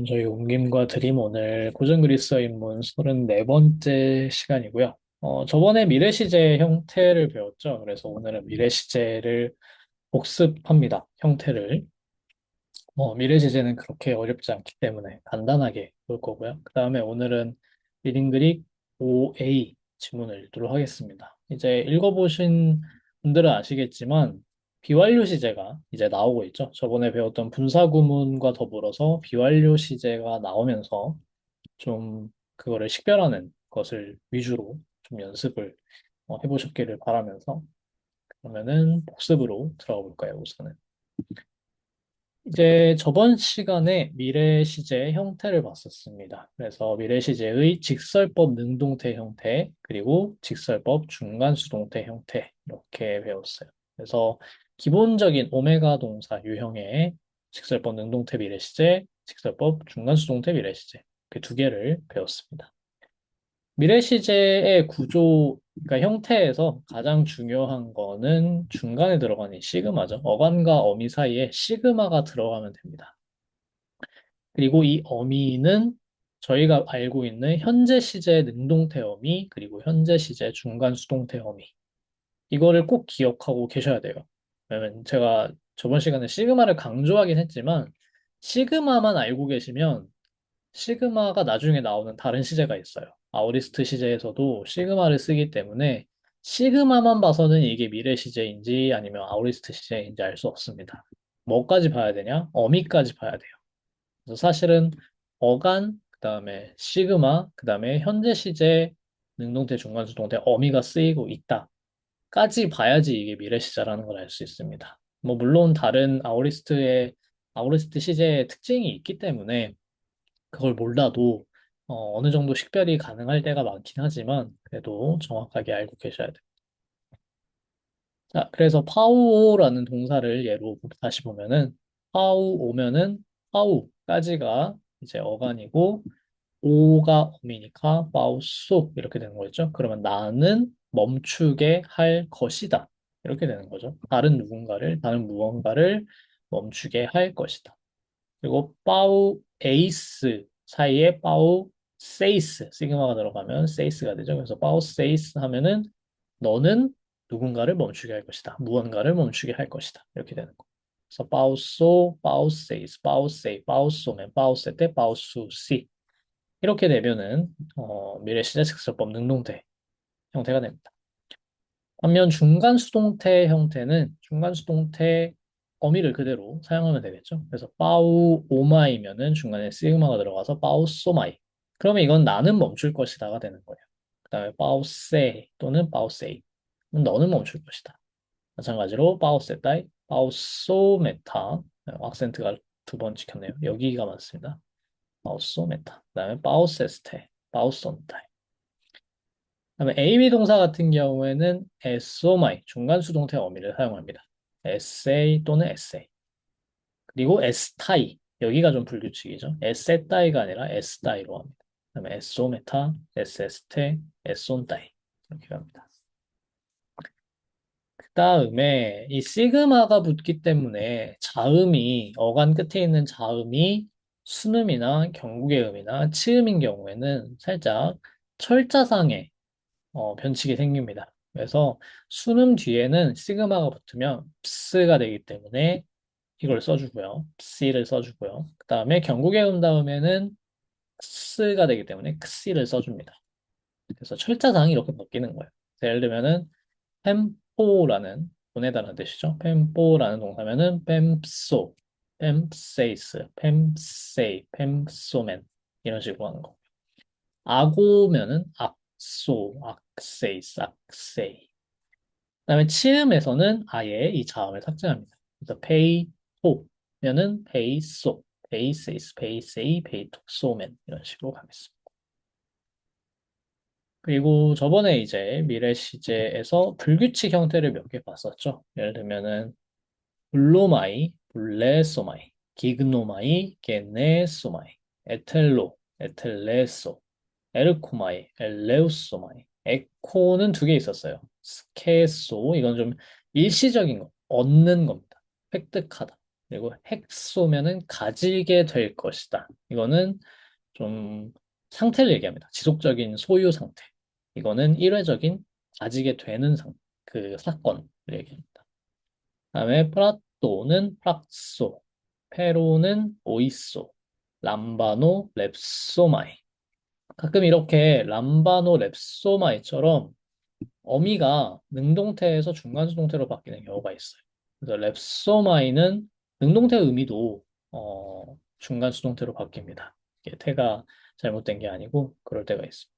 저희 옮김과 드림 오늘 고전 그리스어 인문 34번째 시간이고요. 저번에 미래시제 형태를 배웠죠. 그래서 오늘은 미래시제를 복습합니다. 형태를. 미래시제는 그렇게 어렵지 않기 때문에 간단하게 볼 거고요. 그 다음에 오늘은 리딩 그릭 5A 지문을 읽도록 하겠습니다. 이제 읽어보신 분들은 아시겠지만 비완료 시제가 이제 나오고 있죠. 저번에 배웠던 분사구문과 더불어서 비완료 시제가 나오면서 좀 그거를 식별하는 것을 위주로 좀 연습을 해보셨기를 바라면서 그러면은 복습으로 들어가 볼까요, 우선은. 이제 저번 시간에 미래 시제의 형태를 봤었습니다. 그래서 미래 시제의 직설법 능동태 형태, 그리고 직설법 중간수동태 형태 이렇게 배웠어요. 그래서 기본적인 오메가 동사 유형의 직설법 능동태 미래 시제, 직설법 중간수동태 미래 시제 그 두 개를 배웠습니다. 미래 시제의 구조, 그러니까 형태에서 가장 중요한 거는 중간에 들어가는 이 시그마죠. 어간과 어미 사이에 시그마가 들어가면 됩니다. 그리고 이 어미는 저희가 알고 있는 현재 시제 능동태 어미, 그리고 현재 시제 중간 수동태 어미. 이거를 꼭 기억하고 계셔야 돼요. 왜냐면 제가 저번 시간에 시그마를 강조하긴 했지만, 시그마만 알고 계시면 시그마가 나중에 나오는 다른 시제가 있어요. 아우리스트 시제에서도 시그마를 쓰기 때문에 시그마만 봐서는 이게 미래 시제인지 아니면 아우리스트 시제인지 알 수 없습니다. 뭐까지 봐야 되냐? 어미까지 봐야 돼요. 그래서 사실은 어간, 그다음에 시그마, 그다음에 현재 시제, 능동태, 중간수동태, 어미가 쓰이고 있다까지 봐야지 이게 미래 시제라는 걸 알 수 있습니다. 뭐 물론 다른 아우리스트 시제의 특징이 있기 때문에 그걸 몰라도 어느 정도 식별이 가능할 때가 많긴 하지만 그래도 정확하게 알고 계셔야 돼요. 자, 그래서 파우오라는 동사를 예로 다시 보면은 파우오면은 파우까지가 이제 어간이고 오가 어미니까 파우소 이렇게 되는 거죠. 그러면 나는 멈추게 할 것이다. 이렇게 되는 거죠. 다른 무언가를 멈추게 할 것이다. 그리고 파우 에이스 사이에 파우 세이스 시그마가 들어가면 세이스가 되죠. 그래서 파우 세이스 하면은 너는 누군가를 멈추게 할 것이다. 무언가를 멈추게 할 것이다. 이렇게 되는 거. 그래서 파우소, 파우세이스, 파우세이, 파우소면, 파우세테, 파우수시 이렇게 되면은 미래 시제 직설법 능동태 형태가 됩니다. 반면 중간 수동태 형태는 중간 수동태 어미를 그대로 사용하면 되겠죠. 그래서 빠우 오마이면은 중간에 시그마가 들어가서 빠우 소마이. 그러면 이건 나는 멈출 것이다가 되는 거예요. 그다음에 빠우 세 또는 빠우 세이. 너는 멈출 것이다. 마찬가지로 빠우 세타이, 빠우 소메타. 악센트가 두 번 찍혔네요. 여기가 맞습니다. 빠우 소메타. 그다음에 빠우 세스테, 빠우 손타이. 그다음에 AB 동사 같은 경우에는 SOMI, 중간수동태 어미를 사용합니다. essay 또는 essay. 그리고 STI, 여기가 좀 불규칙이죠. SETAI가 아니라 STI로 합니다. 그다음에 SOMETA, SST, SONTAI 이렇게 갑니다. 그 다음에 이 시그마가 붙기 때문에 자음이, 어간 끝에 있는 자음이 순음이나 경국의 음이나 치음인 경우에는 살짝 철자상의 변칙이 생깁니다. 그래서 순음 뒤에는 시그마가 붙으면 ps가 되기 때문에 이걸 써주고요. ps를 써주고요. 그 다음에 경국의 음 다음에는 x가 되기 때문에 x를 써줍니다. 그래서 철자상이 이렇게 바뀌는 거예요. 예를 들면은 펜포라는 보내다는 뜻이죠. 펜포라는 동사면은 펜소, 펜세이스, 펜세이, 펜소맨 이런 식으로 하는 거. 악오면은 악소, 악세이스, 악세이. 그다음에 치음에서는 아예 이 자음을 삭제합니다. 그래서 페이토면은 페이소, 페이세이스, 페이세이, 페이톡소맨 이런 식으로 가겠습니다. 그리고 저번에 이제 미래 시제에서 불규칙 형태를 몇 개 봤었죠. 예를 들면은 블로마이, 블레소마이, 기그노마이, 게네소마이, 에텔로, 에텔레소, 에르코마이, 엘레우소마이. 에코는 두 개 있었어요. 스케소, 이건 좀 일시적인 거, 얻는 겁니다. 획득하다. 그리고 헥소면은 가지게 될 것이다. 이거는 좀 상태를 얘기합니다. 지속적인 소유 상태. 이거는 일회적인 가지게 되는 그 사건을 얘기합니다. 다음에 프라토는 프락소, 페로는 오이소, 람바노 렙소마이. 가끔 이렇게 람바노 렙소마이처럼 어미가 능동태에서 중간수동태로 바뀌는 경우가 있어요. 그래서 렙소마이는 능동태 의미도 중간수동태로 바뀝니다. 이게 태가 잘못된 게 아니고 그럴 때가 있습니다.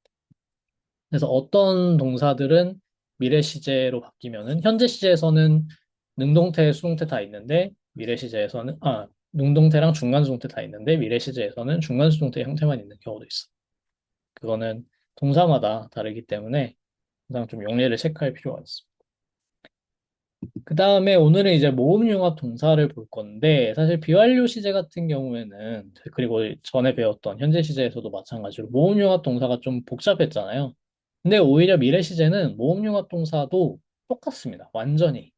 그래서 어떤 동사들은 미래 시제로 바뀌면은 현재 시제에서는 능동태, 수동태 다 있는데 미래 시제에서는 능동태랑 중간수동태 다 있는데 미래 시제에서는 중간수동태 형태만 있는 경우도 있어. 그거는 동사마다 다르기 때문에 항상 좀 용례를 체크할 필요가 있습니다. 그 다음에 오늘은 이제 모음융합 동사를 볼 건데, 사실 비완료 시제 같은 경우에는, 그리고 전에 배웠던 현재 시제에서도 마찬가지로 모음융합 동사가 좀 복잡했잖아요. 근데 오히려 미래 시제는 모음융합 동사도 똑같습니다. 완전히.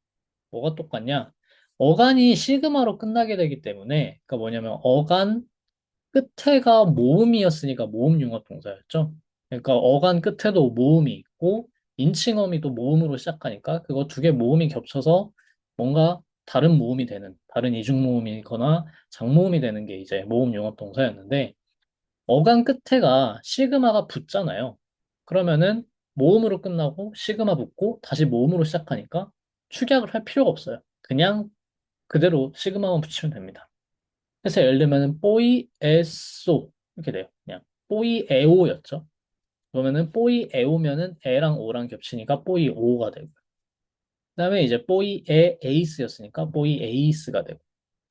뭐가 똑같냐? 어간이 시그마로 끝나게 되기 때문에, 그러니까 뭐냐면 어간 끝에가 모음이었으니까 모음융합 동사였죠. 그러니까 어간 끝에도 모음이 있고 인칭어미 또 모음으로 시작하니까 그거 두 개 모음이 겹쳐서 뭔가 다른 모음이 되는 다른 이중모음이거나 장모음이 되는 게 이제 모음융합 동사였는데 어간 끝에가 시그마가 붙잖아요. 그러면은 모음으로 끝나고 시그마 붙고 다시 모음으로 시작하니까 축약을 할 필요가 없어요. 그냥 그대로 시그마만 붙이면 됩니다. 그래서 예를 들면 뽀이 에쏘 이렇게 돼요. 그냥 뽀이 에오였죠. 그러면은 뽀이 에오면은 에랑 오랑 겹치니까 뽀이 오가 되고 그다음에 이제 뽀이 에 에이스였으니까 뽀이 에이스가 되고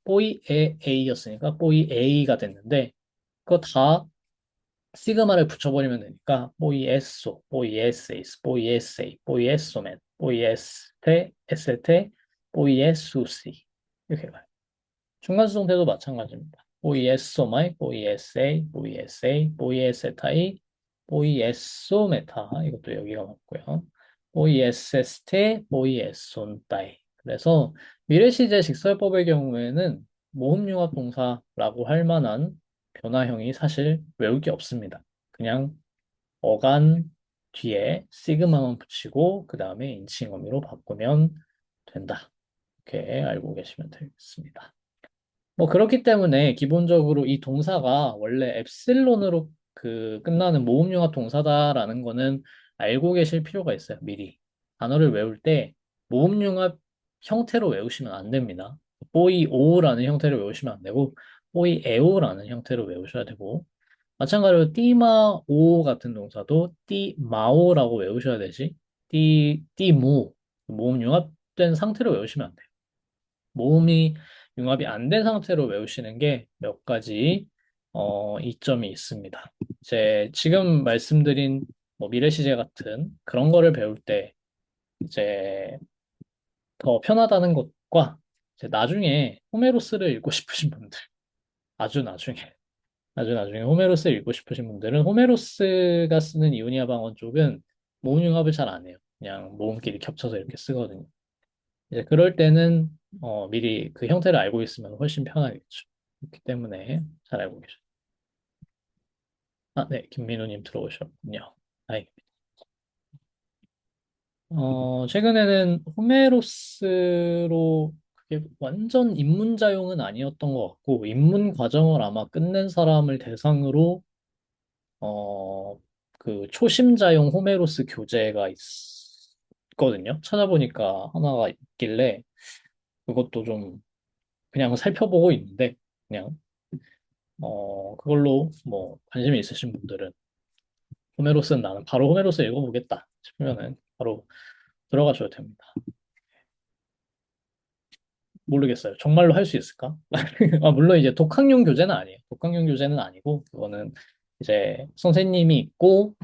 뽀이 에 에이였으니까 뽀이 에이가 됐는데 그거 다 시그마를 붙여버리면 되니까 뽀이 에쏘, 뽀이 에세이스, 뽀이 에세이, 뽀이 에쏘맨, 뽀이 에스테, 에세테, 뽀이 에수시 이렇게 가요. 중간수동태도 마찬가지입니다. 보이에소마이, 보이에세이, 보이에세이, 보이에세타이, 보이에소메타 이것도 여기가 맞고요. 보이에세스테, 보이에손따이. 그래서 미래시제 직설법의 경우에는 모음융합 동사라고 할 만한 변화형이 사실 외울 게 없습니다. 그냥 어간 뒤에 시그마만 붙이고 그 다음에 인칭어미로 바꾸면 된다. 이렇게 알고 계시면 되겠습니다. 뭐 그렇기 때문에 기본적으로 이 동사가 원래 엡실론으로 그 끝나는 모음융합 동사다라는 거는 알고 계실 필요가 있어요, 미리. 단어를 외울 때 모음융합 형태로 외우시면 안 됩니다. 뽀이오라는 형태로 외우시면 안 되고, 뽀이에오라는 형태로 외우셔야 되고, 마찬가지로 띠마오 같은 동사도 띠마오라고 외우셔야 되지, 띠무, 모음융합된 상태로 외우시면 안 돼요. 모음이 융합이 안 된 상태로 외우시는 게 몇 가지 이점이 있습니다. 이제 지금 말씀드린 뭐 미래시제 같은 그런 거를 배울 때 이제 더 편하다는 것과 이제 나중에 호메로스를 읽고 싶으신 분들 아주 나중에 아주 나중에 호메로스를 읽고 싶으신 분들은 호메로스가 쓰는 이오니아 방언 쪽은 모음 융합을 잘 안 해요. 그냥 모음끼리 겹쳐서 이렇게 쓰거든요. 이제 그럴 때는 미리 그 형태를 알고 있으면 훨씬 편하겠죠. 그렇기 때문에 잘 알고 계셔. 아, 네, 김민우님 들어오셨군요. 다행입니다. 최근에는 호메로스로 그게 완전 입문자용은 아니었던 것 같고, 입문 과정을 아마 끝낸 사람을 대상으로, 어, 그 초심자용 호메로스 교재가 있거든요. 찾아보니까 하나가 있길래, 그것도 좀 그냥 살펴보고 있는데, 그냥 그걸로 뭐 관심이 있으신 분들은 호메로스는 나는 바로 호메로스 읽어보겠다 싶으면은 바로 들어가셔도 됩니다. 모르겠어요. 정말로 할 수 있을까? 물론 이제 독학용 교재는 아니에요. 독학용 교재는 아니고 그거는 이제 선생님이 있고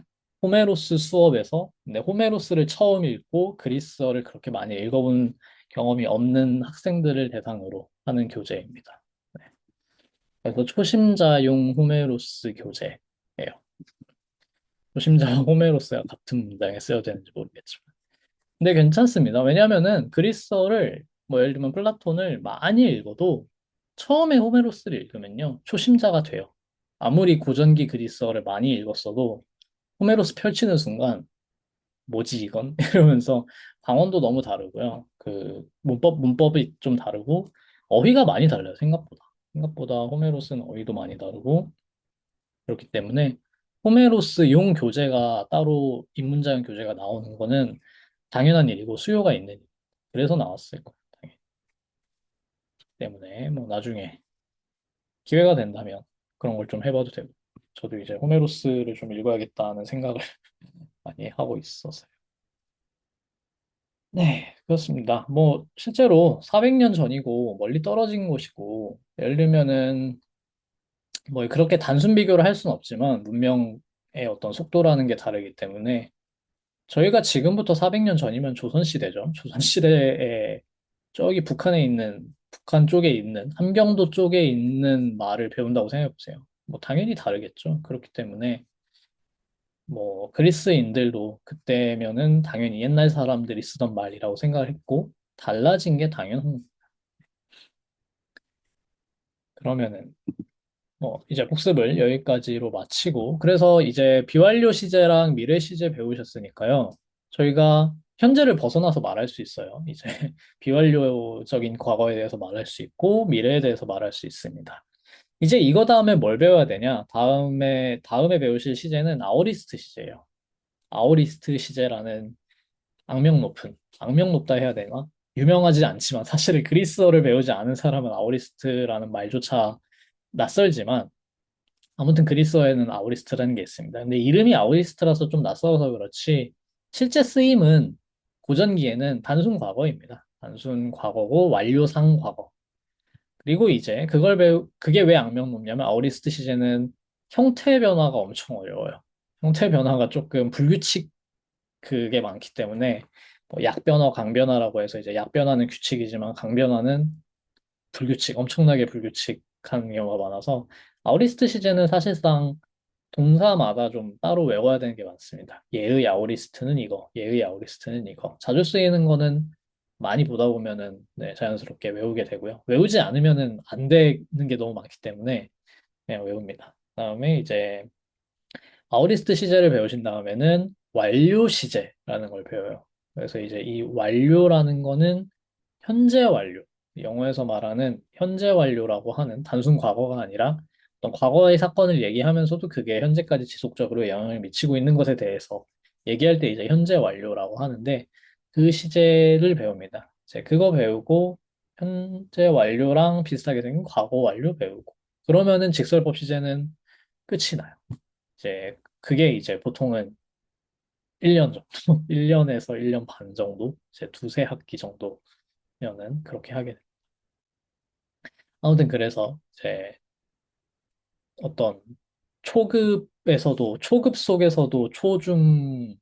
호메로스 수업에서 근데 호메로스를 처음 읽고 그리스어를 그렇게 많이 읽어본 경험이 없는 학생들을 대상으로 하는 교재입니다. 네. 그래서 초심자용 호메로스 교재예요. 초심자와 호메로스가 같은 문장에 쓰여야 되는지 모르겠지만. 근데 괜찮습니다. 왜냐하면은 그리스어를 뭐 예를 들면 플라톤을 많이 읽어도 처음에 호메로스를 읽으면요, 초심자가 돼요. 아무리 고전기 그리스어를 많이 읽었어도 호메로스 펼치는 순간 뭐지 이건? 이러면서 방언도 너무 다르고요. 그 문법이 좀 다르고 어휘가 많이 달라요, 생각보다. 생각보다 호메로스는 어휘도 많이 다르고 그렇기 때문에 호메로스용 교재가 따로 입문자용 교재가 나오는 거는 당연한 일이고 수요가 있는 일. 그래서 나왔을 거예요. 당연히. 때문에 뭐 나중에 기회가 된다면 그런 걸 좀 해봐도 되고 저도 이제 호메로스를 좀 읽어야겠다는 생각을 많이 하고 있어서요. 네, 그렇습니다. 뭐 실제로 400년 전이고 멀리 떨어진 곳이고 예를 들면은 뭐 그렇게 단순 비교를 할 수는 없지만 문명의 어떤 속도라는 게 다르기 때문에 저희가 지금부터 400년 전이면 조선시대죠. 조선시대에 저기 북한 쪽에 있는, 함경도 쪽에 있는 말을 배운다고 생각해 보세요. 뭐 당연히 다르겠죠. 그렇기 때문에 뭐 그리스인들도 그때면은 당연히 옛날 사람들이 쓰던 말이라고 생각을 했고 달라진 게 당연한 그러면은 뭐 이제 복습을 여기까지로 마치고 그래서 이제 비완료 시제랑 미래 시제 배우셨으니까요. 저희가 현재를 벗어나서 말할 수 있어요. 이제 비완료적인 과거에 대해서 말할 수 있고 미래에 대해서 말할 수 있습니다. 이제 이거 다음에 뭘 배워야 되냐? 다음에 배우실 시제는 아오리스트 시제예요. 아오리스트 시제라는 악명 높다 해야 되나? 유명하지 않지만 사실 그리스어를 배우지 않은 사람은 아오리스트라는 말조차 낯설지만 아무튼 그리스어에는 아오리스트라는 게 있습니다. 근데 이름이 아오리스트라서 좀 낯설어서 그렇지 실제 쓰임은 고전기에는 단순 과거입니다. 단순 과거고 완료상 과거. 그리고 이제 그게 왜 악명 높냐면 아오리스트 시제는 형태 변화가 엄청 어려워요. 형태 변화가 조금 불규칙 그게 많기 때문에 뭐 약변화, 강변화라고 해서 이제 약변화는 규칙이지만 강변화는 엄청나게 불규칙한 경우가 많아서 아우리스트 시제는 사실상 동사마다 좀 따로 외워야 되는 게 많습니다. 얘의 아우리스트는 이거, 얘의 아우리스트는 이거. 자주 쓰이는 거는 많이 보다 보면은 네, 자연스럽게 외우게 되고요. 외우지 않으면은 안 되는 게 너무 많기 때문에 그냥 외웁니다. 그다음에 이제 아우리스트 시제를 배우신 다음에는 완료 시제라는 걸 배워요. 그래서 이제 이 완료라는 거는 현재 완료. 영어에서 말하는 현재 완료라고 하는 단순 과거가 아니라 어떤 과거의 사건을 얘기하면서도 그게 현재까지 지속적으로 영향을 미치고 있는 것에 대해서 얘기할 때 이제 현재 완료라고 하는데 그 시제를 배웁니다. 이제 그거 배우고 현재 완료랑 비슷하게 생긴 과거 완료 배우고 그러면은 직설법 시제는 끝이 나요. 이제 그게 이제 보통은 1년 정도, 1년에서 1년 반 정도, 이제 두세 학기 정도면은 그렇게 하게 돼요. 아무튼 그래서 이제 어떤 초급 속에서도 초중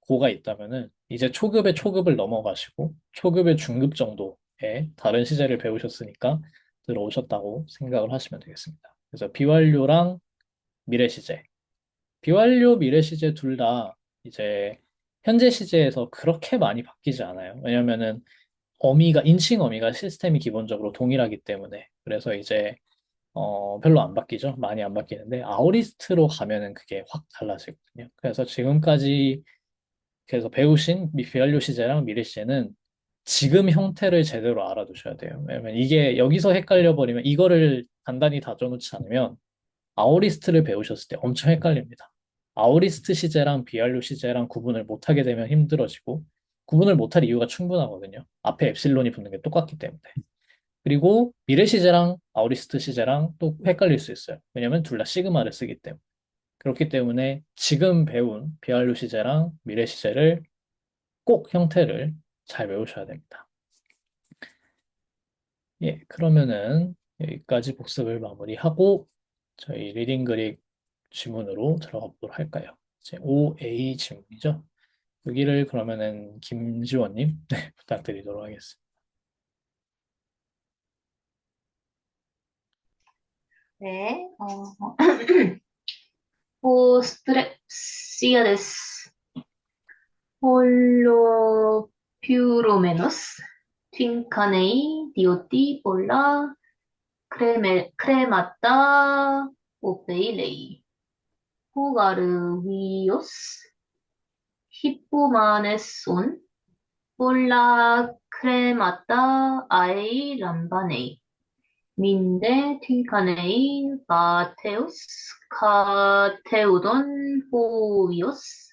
고가 있다면은 이제 초급의 초급을 넘어가시고 초급의 중급 정도의 다른 시제를 배우셨으니까 들어오셨다고 생각을 하시면 되겠습니다. 그래서 비완료랑 미래 시제. 비완료 미래 시제 둘 다 이제 현재 시제에서 그렇게 많이 바뀌지 않아요. 왜냐면은 인칭 어미가 시스템이 기본적으로 동일하기 때문에. 그래서 이제 별로 안 바뀌죠. 많이 안 바뀌는데 아우리스트로 가면은 그게 확 달라지거든요. 그래서 지금까지 그래서 배우신 비완료 시제랑 미래 시제는 지금 형태를 제대로 알아두셔야 돼요. 왜냐면 이게 여기서 헷갈려 버리면 이거를 단단히 다져놓지 않으면 아오리스트를 배우셨을 때 엄청 헷갈립니다. 아오리스트 시제랑 비알료 시제랑 구분을 못하게 되면 힘들어지고 구분을 못할 이유가 충분하거든요. 앞에 엡실론이 붙는 게 똑같기 때문에. 그리고 미래 시제랑 아오리스트 시제랑 또 헷갈릴 수 있어요. 왜냐면 둘 다 시그마를 쓰기 때문에. 그렇기 때문에 지금 배운 비알료 시제랑 미래 시제를 꼭 형태를 잘 외우셔야 됩니다. 예, 그러면은 여기까지 복습을 마무리하고 저희 리딩 그릭 지문으로 들어가 보도록 할까요? 이제 5A 지문이죠. 여기를 그러면은 김지원님 네, 부탁드리도록 하겠습니다. 네, 오스트랩시아 데스. 홀로퓨로메노스, 튠카네이, 디오띠, 볼라, 크레마타 오페일레이. 호가르위오스. 히포마네손. 폴라 크레마타 아에이 람바네이. 민데 틴카네이 바테우스 카테우돈 호위오스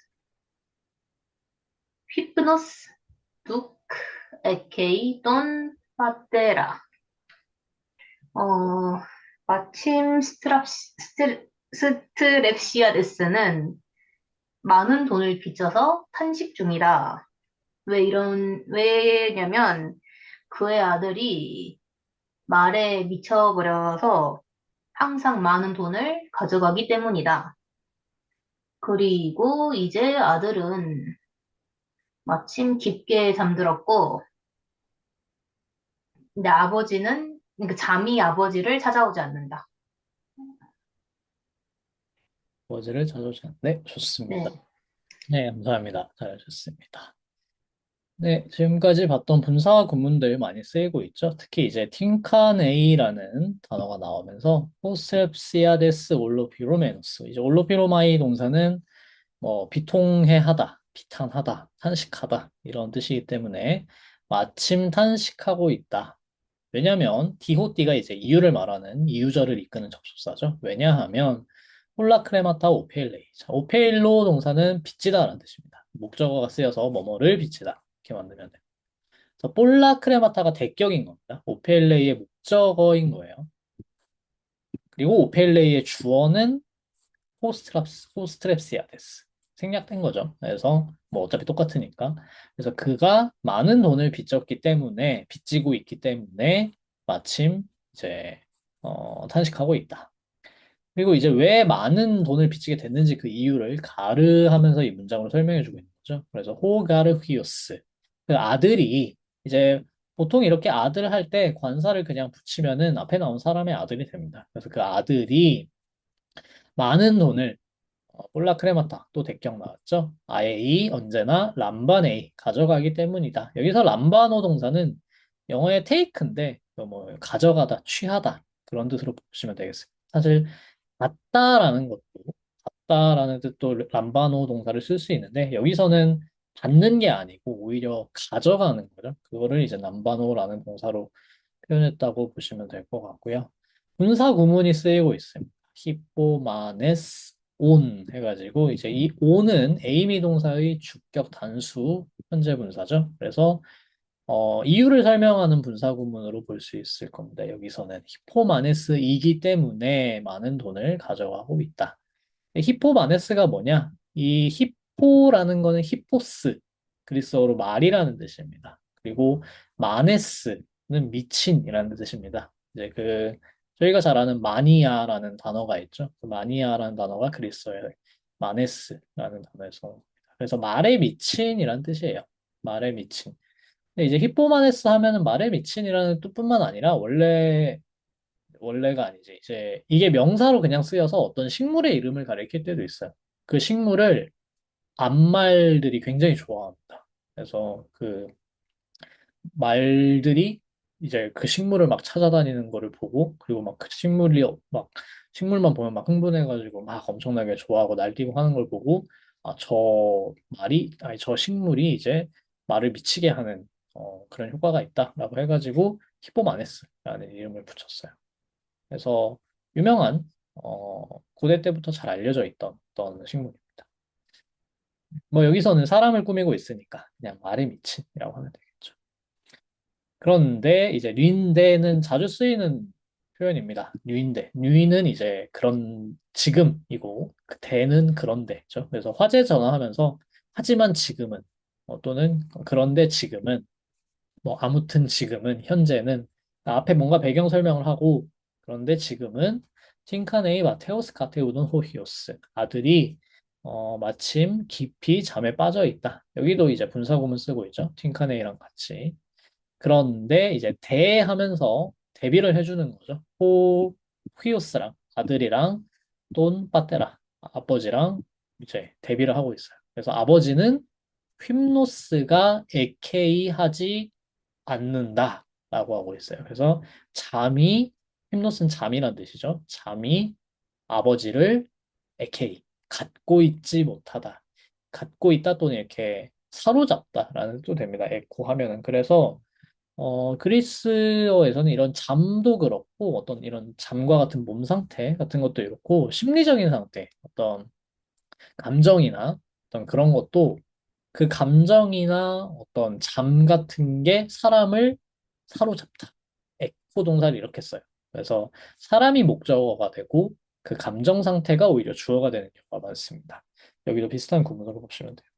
휘프노스 둑 에케이 돈 파테라. 어, 마침 스트랩시아데스는 많은 돈을 빚져서 탄식 중이다. 왜냐면 그의 아들이 말에 미쳐버려서 항상 많은 돈을 가져가기 때문이다. 그리고 이제 아들은 마침 깊게 잠들었고, 근데 그러니까 잠이 아버지를 찾아오지 않는다. 버즈를 찾아오지 않 네, 좋습니다. 네, 네, 감사합니다. 잘하셨습니다. 네, 지금까지 봤던 분사와 구문들 많이 쓰이고 있죠. 특히 이제 틴카네이라는 단어가 나오면서 포셉시아데스 올로피로메노스. 이제 올로피로마이 동사는 뭐 비통해하다, 비탄하다, 탄식하다 이런 뜻이기 때문에 마침 탄식하고 있다. 왜냐하면 디호띠가 이제 이유를 말하는 이유절을 이끄는 접속사죠. 왜냐하면 홀라크레마타 오페일레이. 자, 오페일로 동사는 빚지다라는 뜻입니다. 목적어가 쓰여서 뭐뭐를 빚지다. 이렇게 만들면 돼요. 그래서 폴라크레마타가 대격인 겁니다. 오페일레이의 목적어인 거예요. 그리고 오페일레이의 주어는 호스트랩시아데스. 생략된 거죠. 그래서 뭐 어차피 똑같으니까. 그래서 그가 많은 돈을 빚지고 있기 때문에 마침 이제 탄식하고 있다. 그리고 이제 왜 많은 돈을 빚지게 됐는지 그 이유를 가르하면서 이 문장으로 설명해 주고 있는 거죠. 그래서 호가르히오스. 그 아들이 이제 보통 이렇게 아들 할 때 관사를 그냥 붙이면은 앞에 나온 사람의 아들이 됩니다. 그래서 그 아들이 많은 돈을 폴라크레마타 또 대격 나왔죠. 아에이 언제나 람바네이 가져가기 때문이다. 여기서 람바노 동사는 영어의 take인데 뭐 가져가다, 취하다 그런 뜻으로 보시면 되겠습니다. 사실 받다라는 뜻도 람바노 동사를 쓸 수 있는데 여기서는 받는 게 아니고 오히려 가져가는 거죠. 그거를 이제 람바노라는 동사로 표현했다고 보시면 될 것 같고요. 분사 구문이 쓰이고 있습니다. 히포마네스 온 해가지고 이제 이 온은 에이미 동사의 주격 단수 현재 분사죠. 그래서 이유를 설명하는 분사 구문으로 볼 수 있을 겁니다. 여기서는 히포마네스이기 때문에 많은 돈을 가져가고 있다. 히포마네스가 뭐냐? 이 히포라는 거는 히포스, 그리스어로 말이라는 뜻입니다. 그리고 마네스는 미친이라는 뜻입니다. 이제 저희가 잘 아는 마니아라는 단어가 있죠. 그 마니아라는 단어가 그리스어의 마네스라는 단어에서 옵니다. 그래서 말에 미친이라는 뜻이에요. 말에 미친. 근데 이제 히포마네스 하면은 말에 미친이라는 뜻뿐만 아니라 원래가 아니지. 이제 이게 명사로 그냥 쓰여서 어떤 식물의 이름을 가리킬 때도 있어요. 그 식물을 암말들이 굉장히 좋아합니다. 그래서 그 말들이 이제 그 식물을 막 찾아다니는 거를 보고 그리고 막 그 식물이 막 식물만 보면 막 흥분해가지고 막 엄청나게 좋아하고 날뛰고 하는 걸 보고 저 식물이 이제 말을 미치게 하는 그런 효과가 있다라고 해가지고 히포마네스라는 이름을 붙였어요. 그래서 유명한 고대 때부터 잘 알려져 있던 어떤 식물입니다. 뭐 여기서는 사람을 꾸미고 있으니까 그냥 말에 미친이라고 하면 되겠죠. 그런데 이제 류인대는 자주 쓰이는 표현입니다. 류인대. 류인은 이제 그런 지금이고 그 대는 그런데죠. 그래서 화제 전화하면서 하지만 지금은 또는 그런데 지금은 뭐 아무튼 지금은 현재는 앞에 뭔가 배경 설명을 하고 그런데 지금은 틴카네이 마테오스 카테우돈 호히오스 아들이 마침 깊이 잠에 빠져 있다. 여기도 이제 분사구문 쓰고 있죠. 틴카네이랑 같이. 그런데 이제 대하면서 대비를 해주는 거죠. 후이오스랑 아들이랑 돈 빠테라 아버지랑 이제 대비를 하고 있어요. 그래서 아버지는 휄노스가 에케이 하지 않는다라고 하고 있어요. 그래서 잠이 힙노스는 잠이란 뜻이죠. 잠이 아버지를 에케이, 갖고 있지 못하다. 갖고 있다 또는 이렇게 사로잡다라는 뜻도 됩니다. 에코 하면은. 그래서 그리스어에서는 이런 잠도 그렇고 어떤 이런 잠과 같은 몸 상태 같은 것도 이렇고 심리적인 상태, 어떤 감정이나 어떤 그런 것도 그 감정이나 어떤 잠 같은 게 사람을 사로잡다. 에코 동사를 이렇게 써요. 그래서 사람이 목적어가 되고 그 감정 상태가 오히려 주어가 되는 경우가 많습니다. 여기도 비슷한 구문으로 보시면 돼요.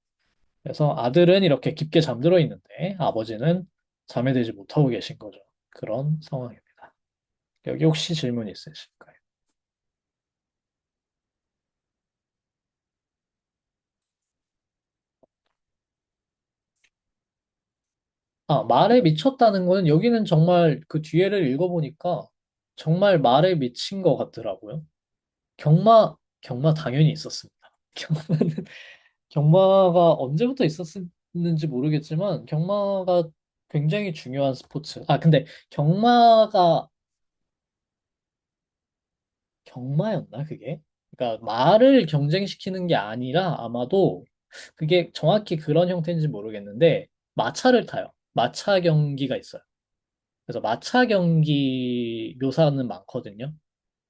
그래서 아들은 이렇게 깊게 잠들어 있는데 아버지는 잠에 들지 못하고 계신 거죠. 그런 상황입니다. 여기 혹시 질문 있으실까요? 아, 말에 미쳤다는 거는 여기는 정말 그 뒤에를 읽어보니까 정말 말에 미친 것 같더라고요. 경마 당연히 있었습니다. 경마는, 경마가 언제부터 있었는지 모르겠지만 경마가 굉장히 중요한 스포츠. 아, 근데 경마였나, 그게? 그러니까 말을 경쟁시키는 게 아니라 아마도 그게 정확히 그런 형태인지 모르겠는데 마차를 타요. 마차 경기가 있어요. 그래서 마차 경기 묘사는 많거든요.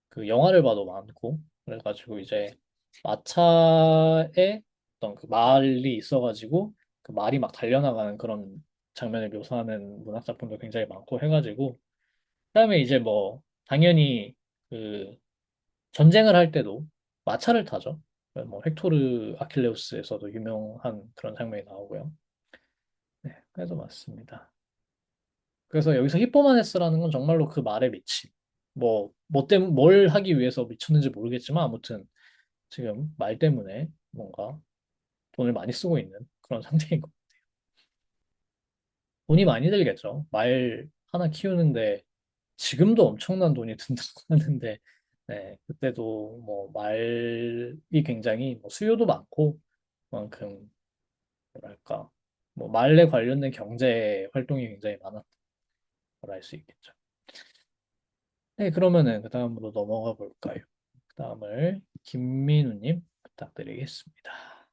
그 영화를 봐도 많고 그래가지고 이제 마차에 어떤 그 말이 있어가지고 그 말이 막 달려나가는 그런 장면을 묘사하는 문학 작품도 굉장히 많고 해가지고 그다음에 이제 뭐 당연히 그 전쟁을 할 때도 마차를 타죠. 뭐 헥토르 아킬레우스에서도 유명한 그런 장면이 나오고요. 네, 그래서 맞습니다. 그래서 여기서 히포마네스라는 건 정말로 그 말에 미침. 뭐 때문에 뭘 하기 위해서 미쳤는지 모르겠지만 아무튼 지금 말 때문에 뭔가 돈을 많이 쓰고 있는 그런 상태인 거. 돈이 많이 들겠죠. 말 하나 키우는데 지금도 엄청난 돈이 든다고 하는데, 네, 그때도 뭐 말이 굉장히 뭐 수요도 많고, 그만큼 뭐랄까, 뭐 말에 관련된 경제 활동이 굉장히 많았다고 알 수 있겠죠. 네, 그러면은 그 다음으로 넘어가 볼까요? 그 다음을 김민우님 부탁드리겠습니다.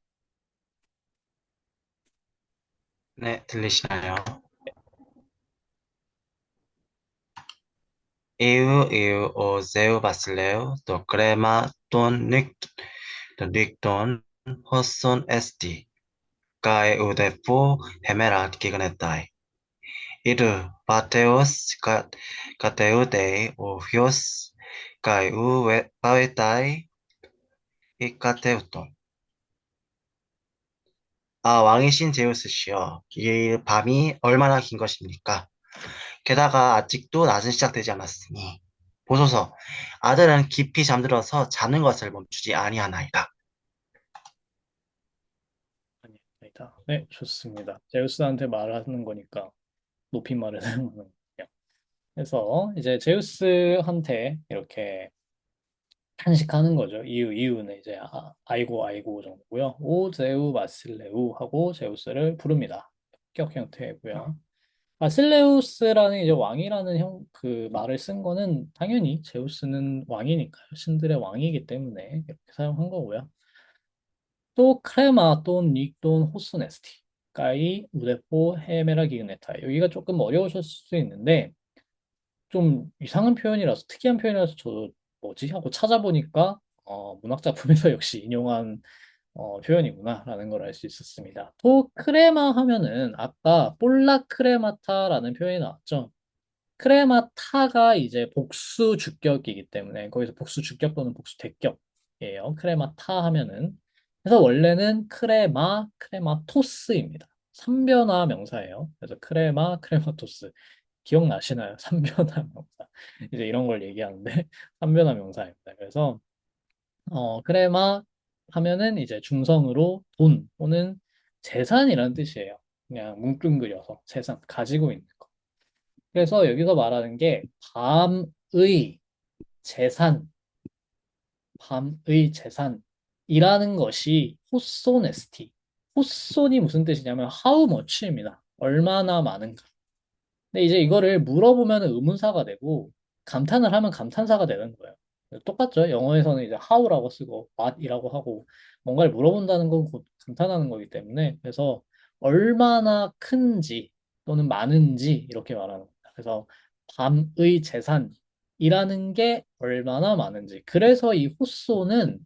네, 들리시나요? Eu o Zeu Basileu, do crema do Nicton, Hosson Esti, Kai Udefu, Hemera Giganetai. Idu Pateos Cateude Ophios, Kai U Paetai, Icateuton. 아, 왕이신 제우스시여, 이 밤이 얼마나 긴 것입니까? 게다가 아직도 낮은 시작되지 않았으니 보소서 아들은 깊이 잠들어서 자는 것을 멈추지 아니하나이다. 아닙니다. 네, 좋습니다. 제우스한테 말하는 거니까 높임말을 사용하는 거예요. 그래서 이제 제우스한테 이렇게 탄식하는 거죠. 이유는 이제 아이고 아이고 정도고요. 오 제우 마실레우 하고 제우스를 부릅니다. 격 형태고요. 바실레우스라는 이제 왕이라는 그 말을 쓴 거는 당연히 제우스는 왕이니까요. 신들의 왕이기 때문에 이렇게 사용한 거고요. 또 크레마 또 닉돈 호스네스티 까이 우데포 헤메라 기그네타 여기가 조금 어려우실 수 있는데 좀 이상한 표현이라서 특이한 표현이라서 저도 뭐지 하고 찾아보니까 문학 작품에서 역시 인용한 표현이구나라는 걸 알 수 있었습니다. 또 크레마 하면은 아까 볼라 크레마타라는 표현이 나왔죠. 크레마타가 이제 복수 주격이기 때문에 거기서 복수 주격 또는 복수 대격이에요. 크레마타 하면은 그래서 원래는 크레마토스입니다. 삼변화 명사예요. 그래서 크레마토스 기억나시나요? 삼변화 명사 이제 이런 걸 얘기하는데 삼변화 명사입니다. 그래서 크레마 하면은 이제 중성으로 돈 또는 재산이라는 뜻이에요. 그냥 뭉뚱그려서 재산 가지고 있는 거. 그래서 여기서 말하는 게 밤의 재산, 밤의 재산이라는 것이 호소네스티. 호손이 무슨 뜻이냐면 how much입니다. 얼마나 많은가. 근데 이제 이거를 물어보면 의문사가 되고 감탄을 하면 감탄사가 되는 거예요. 똑같죠? 영어에서는 이제 how라고 쓰고 what이라고 하고 뭔가를 물어본다는 건 곧 감탄하는 거기 때문에 그래서 얼마나 큰지 또는 많은지 이렇게 말하는 겁니다. 그래서 밤의 재산이라는 게 얼마나 많은지. 그래서 이 호소는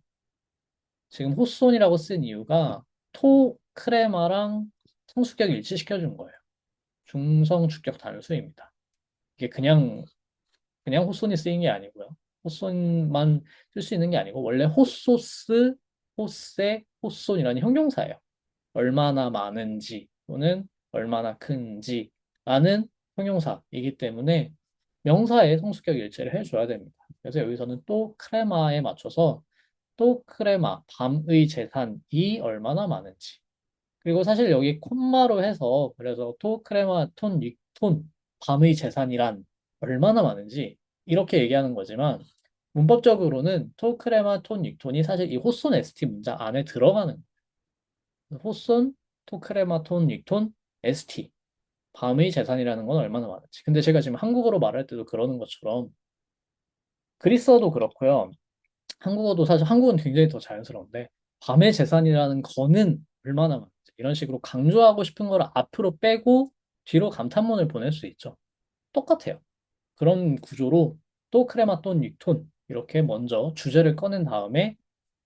지금 호손이라고 쓴 이유가 토, 크레마랑 성수격 일치시켜 준 거예요. 중성 주격 단수입니다. 이게 그냥 호손이 쓰인 게 아니고요. 호손만 쓸 수 있는 게 아니고 원래 호소스, 호세, 호손이라는 형용사예요. 얼마나 많은지 또는 얼마나 큰지라는 형용사이기 때문에 명사의 성수격 일치를 해줘야 됩니다. 그래서 여기서는 또 크레마에 맞춰서 또 크레마, 밤의 재산이 얼마나 많은지. 그리고 사실 여기 콤마로 해서 그래서 토 크레마 톤 육톤 밤의 재산이란 얼마나 많은지 이렇게 얘기하는 거지만 문법적으로는 토 크레마 톤 육톤이 사실 이 호손 ST 문장 안에 들어가는 거예요. 호손 토 크레마 톤 육톤 ST 밤의 재산이라는 건 얼마나 많은지. 근데 제가 지금 한국어로 말할 때도 그러는 것처럼 그리스어도 그렇고요. 한국어도 사실 한국은 굉장히 더 자연스러운데 밤의 재산이라는 거는 얼마나 많은지 이런 식으로 강조하고 싶은 걸 앞으로 빼고 뒤로 감탄문을 보낼 수 있죠. 똑같아요. 그런 구조로 또 크레마 또 닉톤 이렇게 먼저 주제를 꺼낸 다음에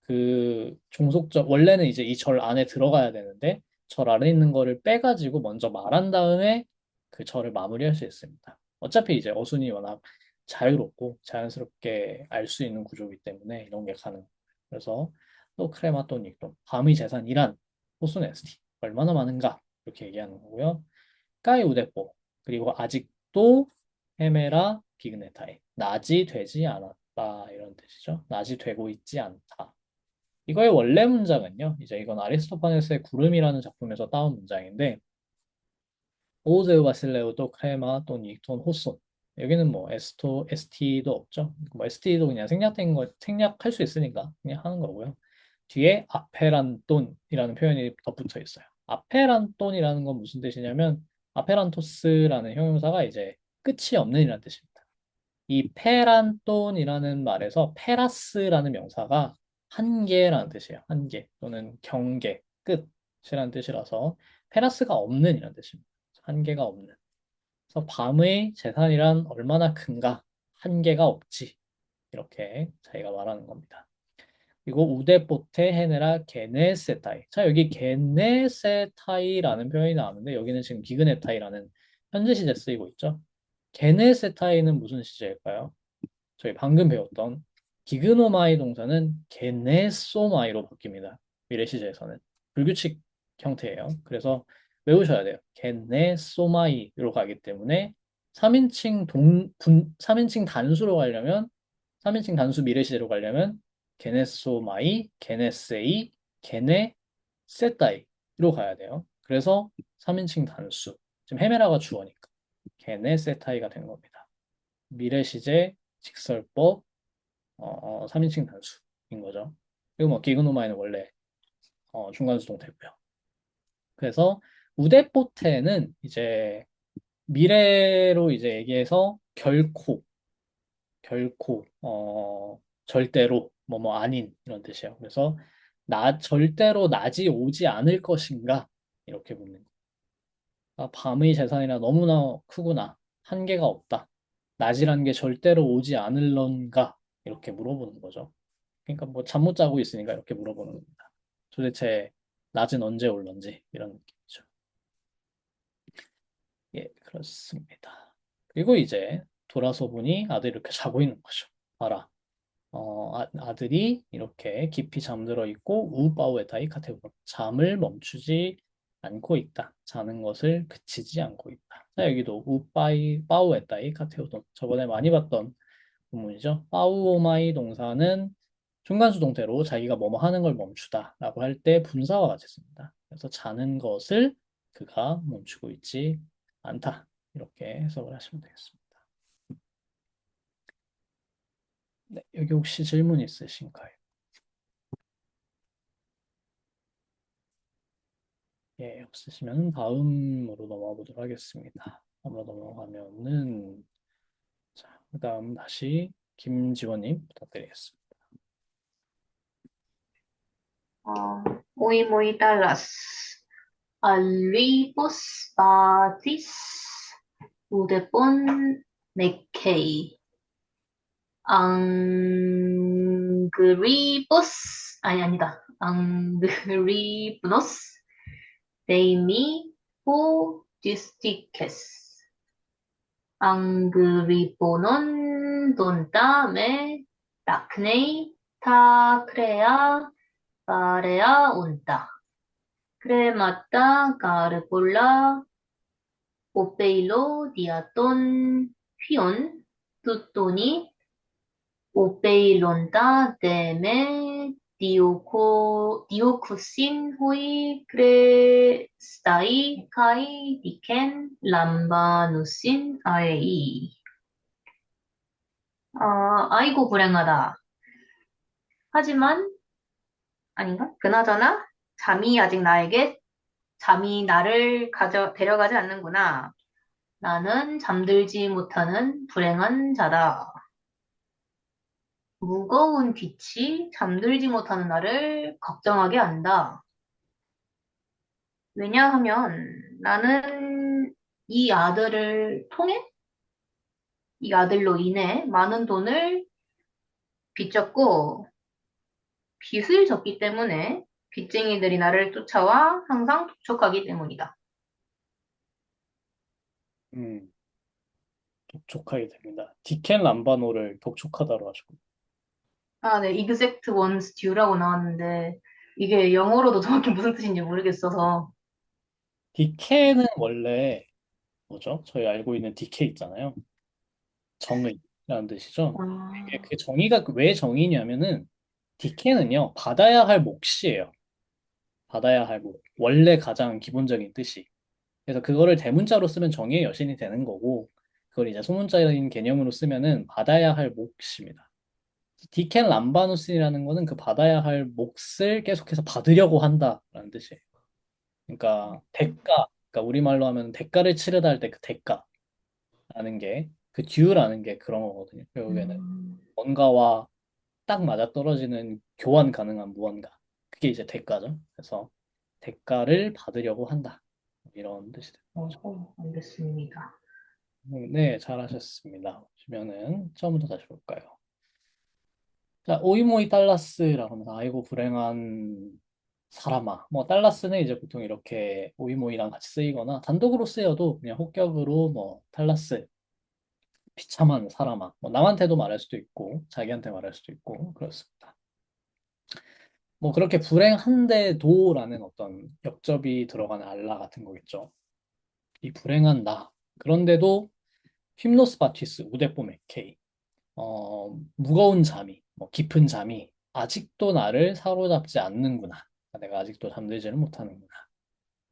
그 종속적 원래는 이제 이 절 안에 들어가야 되는데 절 안에 있는 거를 빼가지고 먼저 말한 다음에 그 절을 마무리할 수 있습니다. 어차피 이제 어순이 워낙 자유롭고 자연스럽게 알 수 있는 구조이기 때문에 이런 게 가능. 그래서 또 크레마 또 닉톤 밤의 재산이란 호순 ST 얼마나 많은가 이렇게 얘기하는 거고요. 까이 우데뽀 그리고 아직도 헤메라 비그네타에 낮이 되지 않았다 이런 뜻이죠. 낮이 되고 있지 않다. 이거의 원래 문장은요. 이제 이건 아리스토파네스의 구름이라는 작품에서 따온 문장인데 오즈 바실레오 또 크레마 또 닉톤 호손 여기는 뭐 에스토 ST도 없죠. 뭐 ST도 그냥 생략된 거 생략할 수 있으니까 그냥 하는 거고요. 뒤에 아페란톤이라는 표현이 덧붙여 있어요. 아페란톤이라는 건 무슨 뜻이냐면 아페란토스라는 형용사가 이제 끝이 없는 이라는 뜻입니다. 이 페란톤이라는 말에서 페라스라는 명사가 한계라는 뜻이에요. 한계 또는 경계, 끝이라는 뜻이라서 페라스가 없는 이라는 뜻입니다. 한계가 없는. 그래서 밤의 재산이란 얼마나 큰가? 한계가 없지. 이렇게 자기가 말하는 겁니다. 그리고 우데포테 헤네라 게네세타이. 자, 여기 게네세타이라는 표현이 나왔는데 여기는 지금 기그네타이라는 현재 시제 쓰이고 있죠. 게네세타이는 무슨 시제일까요? 저희 방금 배웠던 기그노마이 동사는 게네소마이로 바뀝니다. 미래 시제에서는 불규칙 형태예요. 그래서 외우셔야 돼요. 게네소마이로 가기 때문에 3인칭 단수로 가려면 3인칭 단수 미래 시제로 가려면 게네소마이, 게네세이, 게네세타이로 가야 돼요. 그래서 3인칭 단수. 지금 헤메라가 주어니까 게네세타이가 된 겁니다. 미래 시제 직설법 3인칭 단수인 거죠. 그리고 뭐 기그노마이는 원래 중간수동 되고요. 그래서 우데포테는 이제 미래로 이제 얘기해서 절대로 뭐 아닌 이런 뜻이에요. 그래서 절대로 낮이 오지 않을 것인가 이렇게 묻는 거예요. 아, 밤의 재산이라 너무나 크구나. 한계가 없다. 낮이란 게 절대로 오지 않을런가 이렇게 물어보는 거죠. 그러니까 뭐 잠 못 자고 있으니까 이렇게 물어보는 겁니다. 도대체 낮은 언제 올런지 이런 느낌이죠. 예, 그렇습니다. 그리고 이제 돌아서 보니 아들이 이렇게 자고 있는 거죠. 봐라. 아들이 이렇게 깊이 잠들어 있고 우바우에타이 카테고리 잠을 멈추지 않고 있다. 자는 것을 그치지 않고 있다. 자, 여기도 우빠이 바우에타이 카테고리 저번에 많이 봤던 구문이죠. 빠우오마이 동사는 중간수동태로 자기가 뭐뭐 하는 걸 멈추다 라고 할 때 분사와 같이 씁니다. 그래서 자는 것을 그가 멈추고 있지 않다. 이렇게 해석을 하시면 되겠습니다. 네, 여기 혹시 질문 있으신가요? 예, 없으시면 다음으로 넘어가 보도록 하겠습니다. 다음으로 넘어가면은 자, 그다음 다시 김지원님 부탁드리겠습니다. Muy, muy dallas. Alribus batis. 우대본 맥케이. 앙그리부스. 아니다. 앙그리브노스. 데이미 호 디스티케스. 앙그리보논 돈다메 라크네이 타크레아 바레아 온다. 크레마타 가르볼라 오페일로 디아톤 휘온 뚜또니 오페일론다 데메 디오쿠신 호이 크레스타이 카이 디켄 람바누신 아에이. 아이고 불행하다. 하지만 아닌가? 그나저나 잠이 나를 데려가지 않는구나. 나는 잠들지 못하는 불행한 자다. 무거운 빛이 잠들지 못하는 나를 걱정하게 한다. 왜냐하면 나는 이 아들을 통해, 이 아들로 인해 많은 돈을 빚졌고, 빚을 졌기 때문에 빚쟁이들이 나를 쫓아와 항상 독촉하기 때문이다. 음, 독촉하게 됩니다. 디켄 람바노를 독촉하다로 하시고. 네, exact one's due라고 나왔는데, 이게 영어로도 정확히 무슨 뜻인지 모르겠어서, 디켄은 원래 뭐죠? 저희 알고 있는 디케 있잖아요. 정의라는 뜻이죠. 이게 아, 그 정의가 왜 정의냐면은 디케는요, 받아야 할 몫이에요. 받아야 할 몫. 원래 가장 기본적인 뜻이. 그래서 그거를 대문자로 쓰면 정의의 여신이 되는 거고, 그걸 이제 소문자인 개념으로 쓰면은 받아야 할 몫입니다. 디켄 람바누스라는 거는 그 받아야 할 몫을 계속해서 받으려고 한다라는 뜻이에요. 그러니까 대가, 그러니까 우리말로 하면 대가를 치르다 할 때 그 대가라는 게, 그 듀라는 게 그런 거거든요. 결국에는 음, 뭔가와 딱 맞아떨어지는 교환 가능한 무언가. 그게 이제 대가죠. 그래서 대가를 받으려고 한다. 이런 뜻이 되는 거죠. 알겠습니다. 네, 잘하셨습니다. 보시면은 처음부터 다시 볼까요? 자, 오이모이 달라스라고 하면서 아이고 불행한 사람아. 뭐 달라스는 이제 보통 이렇게 오이모이랑 같이 쓰이거나 단독으로 쓰여도 그냥 혹격으로 뭐 달라스 비참한 사람아. 뭐 남한테도 말할 수도 있고 자기한테 말할 수도 있고 그렇습니다. 뭐 그렇게 불행한데도라는 어떤 역접이 들어가는 알라 같은 거겠죠. 이 불행한 나. 그런데도 휰노스 바티스 우데포 메케이. 무거운 잠이, 뭐 깊은 잠이 아직도 나를 사로잡지 않는구나. 내가 아직도 잠들지를 못하는구나.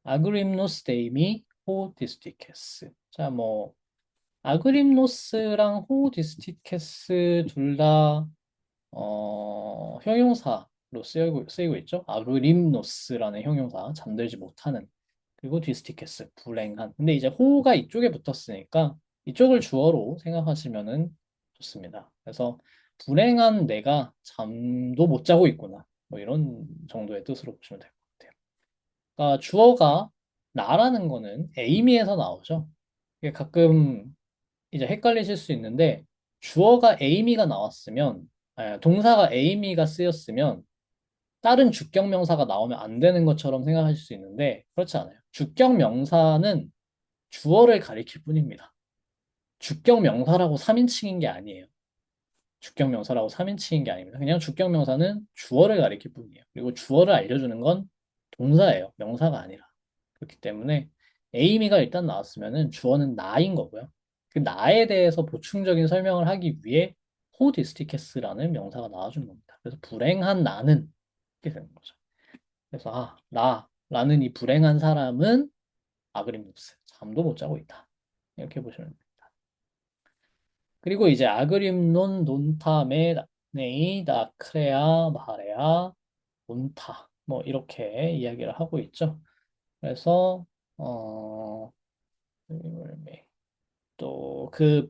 아그림노스 데이미 호 디스티케스. 자, 뭐 아그림노스랑 호 디스티케스 둘 다 형용사로 쓰이고 있죠. 아그림노스라는 형용사, 잠들지 못하는. 그리고 디스티케스, 불행한. 근데 이제 호가 이쪽에 붙었으니까 이쪽을 주어로 생각하시면은 좋습니다. 그래서 불행한 내가 잠도 못 자고 있구나. 뭐 이런 정도의 뜻으로 보시면 될 것 같아요. 그러니까 주어가 나라는 거는 에이미에서 나오죠. 이게 가끔 이제 헷갈리실 수 있는데 주어가 에이미가 나왔으면 동사가 에이미가 쓰였으면 다른 주격 명사가 나오면 안 되는 것처럼 생각하실 수 있는데 그렇지 않아요. 주격 명사는 주어를 가리킬 뿐입니다. 주격 명사라고 3인칭인 게 아니에요. 주격 명사라고 3인칭인 게 아닙니다. 그냥 주격 명사는 주어를 가리킬 뿐이에요. 그리고 주어를 알려주는 건 동사예요. 명사가 아니라. 그렇기 때문에 에이미가 일단 나왔으면은 주어는 나인 거고요. 그 나에 대해서 보충적인 설명을 하기 위해 호디스티케스라는 명사가 나와주는 겁니다. 그래서 불행한 나는 이렇게 되는 거죠. 그래서 나라는 이 불행한 사람은 아그림누스 잠도 못 자고 있다. 이렇게 보시면 됩니다. 그리고 이제 아그림논 논타 메네이다 크레아 마레아 논타 뭐 이렇게 이야기를 하고 있죠. 그래서 어 또그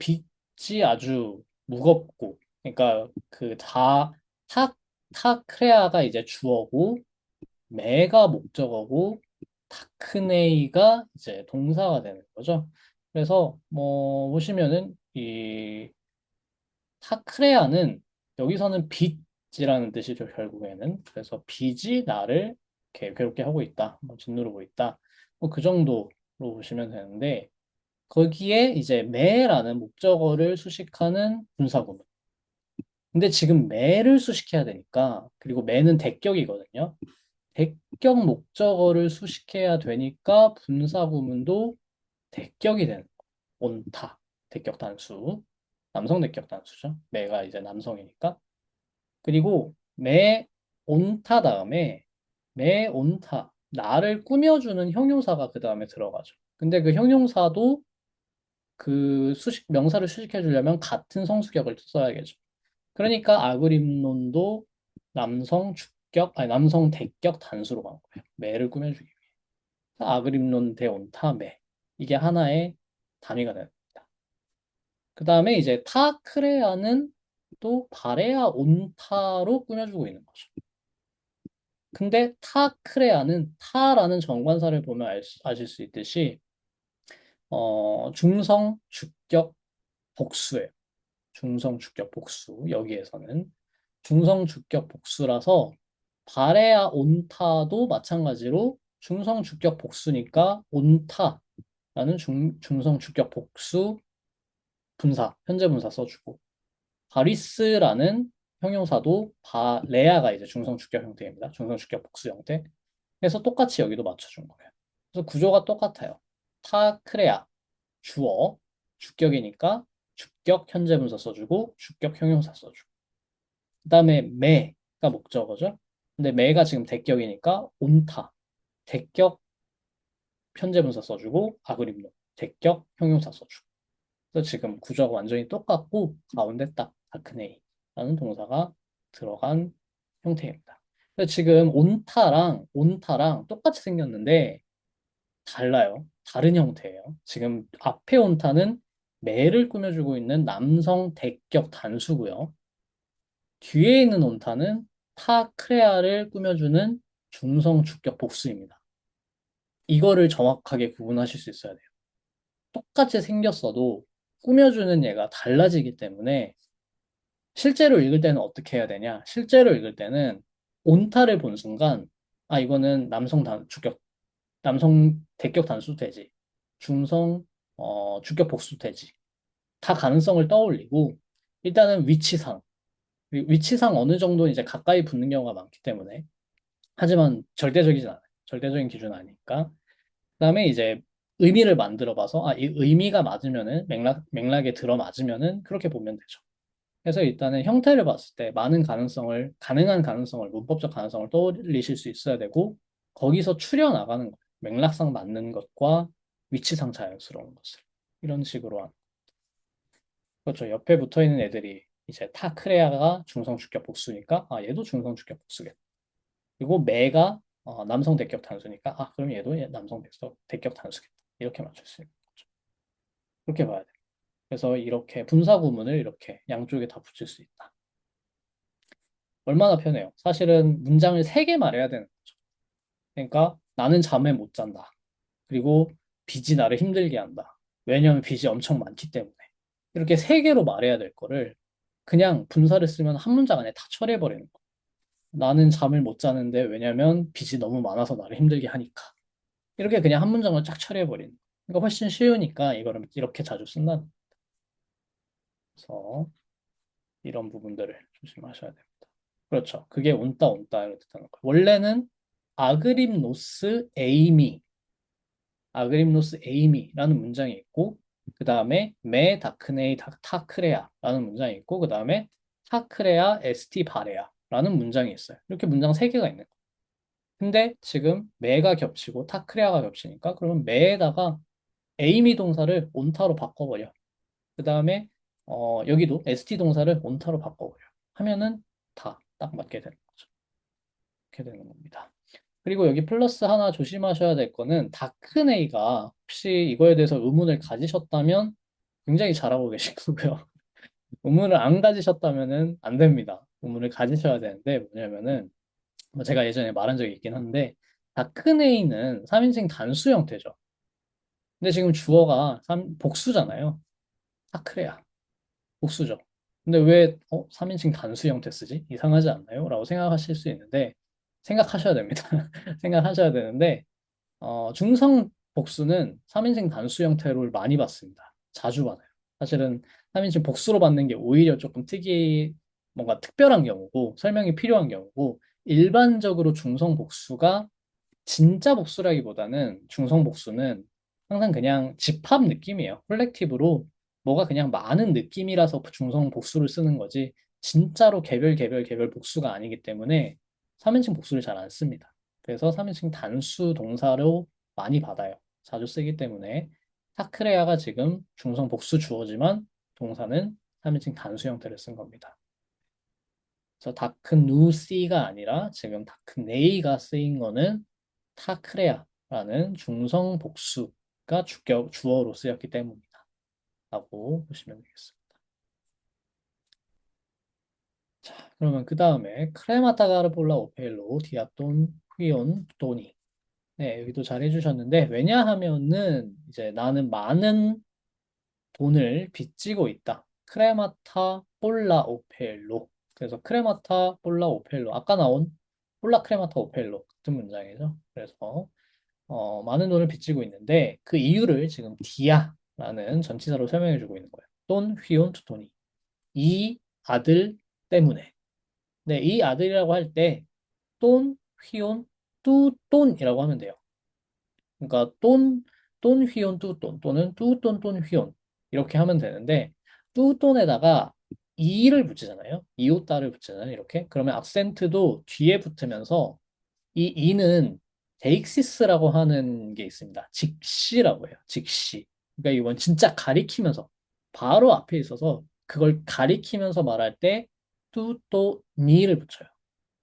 빚이 아주 무겁고, 그러니까 그 타크레아가 이제 주어고, 메가 목적어고, 다크네이가 이제 동사가 되는 거죠. 그래서 뭐 보시면은 이 타크레아는 여기서는 빚이라는 뜻이죠, 결국에는. 그래서 빚이 나를 이렇게 괴롭게 하고 있다, 뭐 짓누르고 있다, 뭐 그 정도로 보시면 되는데, 거기에 이제 매라는 목적어를 수식하는 분사구문. 근데 지금 매를 수식해야 되니까, 그리고 매는 대격이거든요. 대격 목적어를 수식해야 되니까 분사구문도 대격이 되는 거. 온타, 대격 단수. 남성 대격 단수죠. 매가 이제 남성이니까. 그리고 매 온타 다음에 매 온타, 나를 꾸며주는 형용사가 그 다음에 들어가죠. 근데 그 형용사도 그 명사를 수식해 주려면 같은 성수격을 써야겠죠. 그러니까 아그림론도 남성 대격 단수로 간 거예요. 매를 꾸며주기 위해. 아그림론 대온타 매. 이게 하나의 단위가 됩니다. 그 다음에 이제 타크레아는 또 바레아 온타로 꾸며주고 있는 거죠. 근데 타크레아는 타라는 정관사를 보면 아실 수 있듯이 중성 주격 복수예요. 중성 주격 복수. 여기에서는 중성 주격 복수라서 바레아 온타도 마찬가지로 중성 주격 복수니까 온타라는 중성 주격 복수 분사, 현재 분사 써주고, 바리스라는 형용사도 바레아가 이제 중성 주격 형태입니다. 중성 주격 복수 형태. 그래서 똑같이 여기도 맞춰준 거예요. 그래서 구조가 똑같아요. 타크레아, 주어, 주격이니까 주격 현재 분사 써주고, 주격 형용사 써주고. 그 다음에 매가 목적어죠. 근데 매가 지금 대격이니까 온타, 대격 현재 분사 써주고, 아그림노, 대격 형용사 써주고. 그래서 지금 구조가 완전히 똑같고 가운데 딱 다크네이라는 동사가 들어간 형태입니다. 그래서 지금 온타랑 똑같이 생겼는데 달라요. 다른 형태예요. 지금 앞에 온타는 매를 꾸며주고 있는 남성 대격 단수고요. 뒤에 있는 온타는 타크레아를 꾸며주는 중성 주격 복수입니다. 이거를 정확하게 구분하실 수 있어야 돼요. 똑같이 생겼어도 꾸며주는 얘가 달라지기 때문에 실제로 읽을 때는 어떻게 해야 되냐? 실제로 읽을 때는 온타를 본 순간 이거는 남성 대격 단수 되지. 중성 주격 복수 되지. 다 가능성을 떠올리고 일단은 위치상 어느 정도 이제 가까이 붙는 경우가 많기 때문에 하지만 절대적이진 않아요. 절대적인 기준은 아니니까. 그다음에 이제 의미를 만들어 봐서 이 의미가 맞으면은 맥락에 들어맞으면은 그렇게 보면 되죠. 그래서 일단은 형태를 봤을 때 가능한 가능성을, 문법적 가능성을 떠올리실 수 있어야 되고, 거기서 추려 나가는 거예요. 맥락상 맞는 것과 위치상 자연스러운 것을. 이런 식으로 하는. 그렇죠. 옆에 붙어 있는 애들이 이제 타크레아가 중성 주격 복수니까, 얘도 중성 주격 복수겠다. 그리고 매가 남성 대격 단수니까, 그럼 얘도 남성 대격 단수겠다. 이렇게 맞출 수 있는 거죠. 그렇게 봐야 돼요. 그래서 이렇게 분사 구문을 이렇게 양쪽에 다 붙일 수 있다. 얼마나 편해요. 사실은 문장을 세 개 말해야 되는 거죠. 그러니까 나는 잠을 못 잔다. 그리고 빚이 나를 힘들게 한다. 왜냐하면 빚이 엄청 많기 때문에. 이렇게 세 개로 말해야 될 거를 그냥 분사를 쓰면 한 문장 안에 다 처리해버리는 거. 나는 잠을 못 자는데 왜냐면 빚이 너무 많아서 나를 힘들게 하니까. 이렇게 그냥 한 문장을 쫙 처리해버리는 거. 그러니까 훨씬 쉬우니까 이거를 이렇게 자주 쓴다. 그래서 이런 부분들을 조심하셔야 됩니다. 그렇죠. 그게 온따를 뜻하는 거예요. 원래는 아그림노스 에이미, 아그림노스 에이미라는 문장이 있고, 그 다음에 메 다크네이 타크레아라는 문장이 있고, 그 다음에 타크레아 에스티 바레아라는 문장이 있어요. 이렇게 문장 세 개가 있는 거예요. 근데 지금 메가 겹치고 타크레아가 겹치니까 그러면 메에다가 에이미 동사를 온타로 바꿔버려. 그 다음에 여기도 ST 동사를 온타로 바꿔버려. 하면은 다 딱 맞게 되는 거죠. 이렇게 되는 겁니다. 그리고 여기 플러스 하나 조심하셔야 될 거는 다크네이가 혹시 이거에 대해서 의문을 가지셨다면 굉장히 잘하고 계시고요. 우문을 안 가지셨다면은 안 됩니다. 우문을 가지셔야 되는데 뭐냐면은 뭐 제가 예전에 말한 적이 있긴 한데 다큰 A는 3인칭 단수 형태죠. 근데 지금 주어가 복수잖아요. 타크레야. 복수죠. 근데 왜 3인칭 단수 형태 쓰지? 이상하지 않나요? 라고 생각하실 수 있는데 생각하셔야 됩니다. 생각하셔야 되는데 중성 복수는 3인칭 단수 형태로 많이 받습니다. 자주 받아요. 사실은 3인칭 복수로 받는 게 오히려 조금 뭔가 특별한 경우고 설명이 필요한 경우고 일반적으로 중성 복수가 진짜 복수라기보다는 중성 복수는 항상 그냥 집합 느낌이에요. 콜렉티브로 뭐가 그냥 많은 느낌이라서 중성 복수를 쓰는 거지 진짜로 개별 복수가 아니기 때문에 3인칭 복수를 잘 안 씁니다. 그래서 3인칭 단수 동사로 많이 받아요. 자주 쓰기 때문에 타크레아가 지금 중성 복수 주어지만 동사는 3인칭 단수 형태를 쓴 겁니다. 그래서 다큰 누시가 아니라 지금 다큰 네이가 쓰인 거는 타크레아라는 중성 복수가 주어로 쓰였기 때문이다. 라고 보시면 되겠습니다. 자, 그러면 그 다음에 크레마타가르볼라 오펠로 디아톤 휘온 도니. 네, 여기도 잘 해주셨는데 왜냐하면은 이제 나는 많은 돈을 빚지고 있다. 크레마타 볼라 오펠로. 그래서 크레마타 볼라 오펠로. 아까 나온 볼라 크레마타 오펠로 같은 문장이죠. 그래서 많은 돈을 빚지고 있는데 그 이유를 지금 디아라는 전치사로 설명해 주고 있는 거예요. 돈 휘온 투토니. 이 아들 때문에. 네, 이 아들이라고 할 때 돈 휘온 뚜돈이라고 하면 돼요. 그러니까 돈 휘온 뚜돈 또는 뚜돈 돈 휘온 이렇게 하면 되는데 뚜돈에다가 이를 붙이잖아요. 이오따를 붙이잖아요. 이렇게. 그러면 악센트도 뒤에 붙으면서 이 이는 데익시스라고 하는 게 있습니다. 직시라고 해요. 직시. 그러니까 이건 진짜 가리키면서 바로 앞에 있어서 그걸 가리키면서 말할 때 뚜또 니를 붙여요.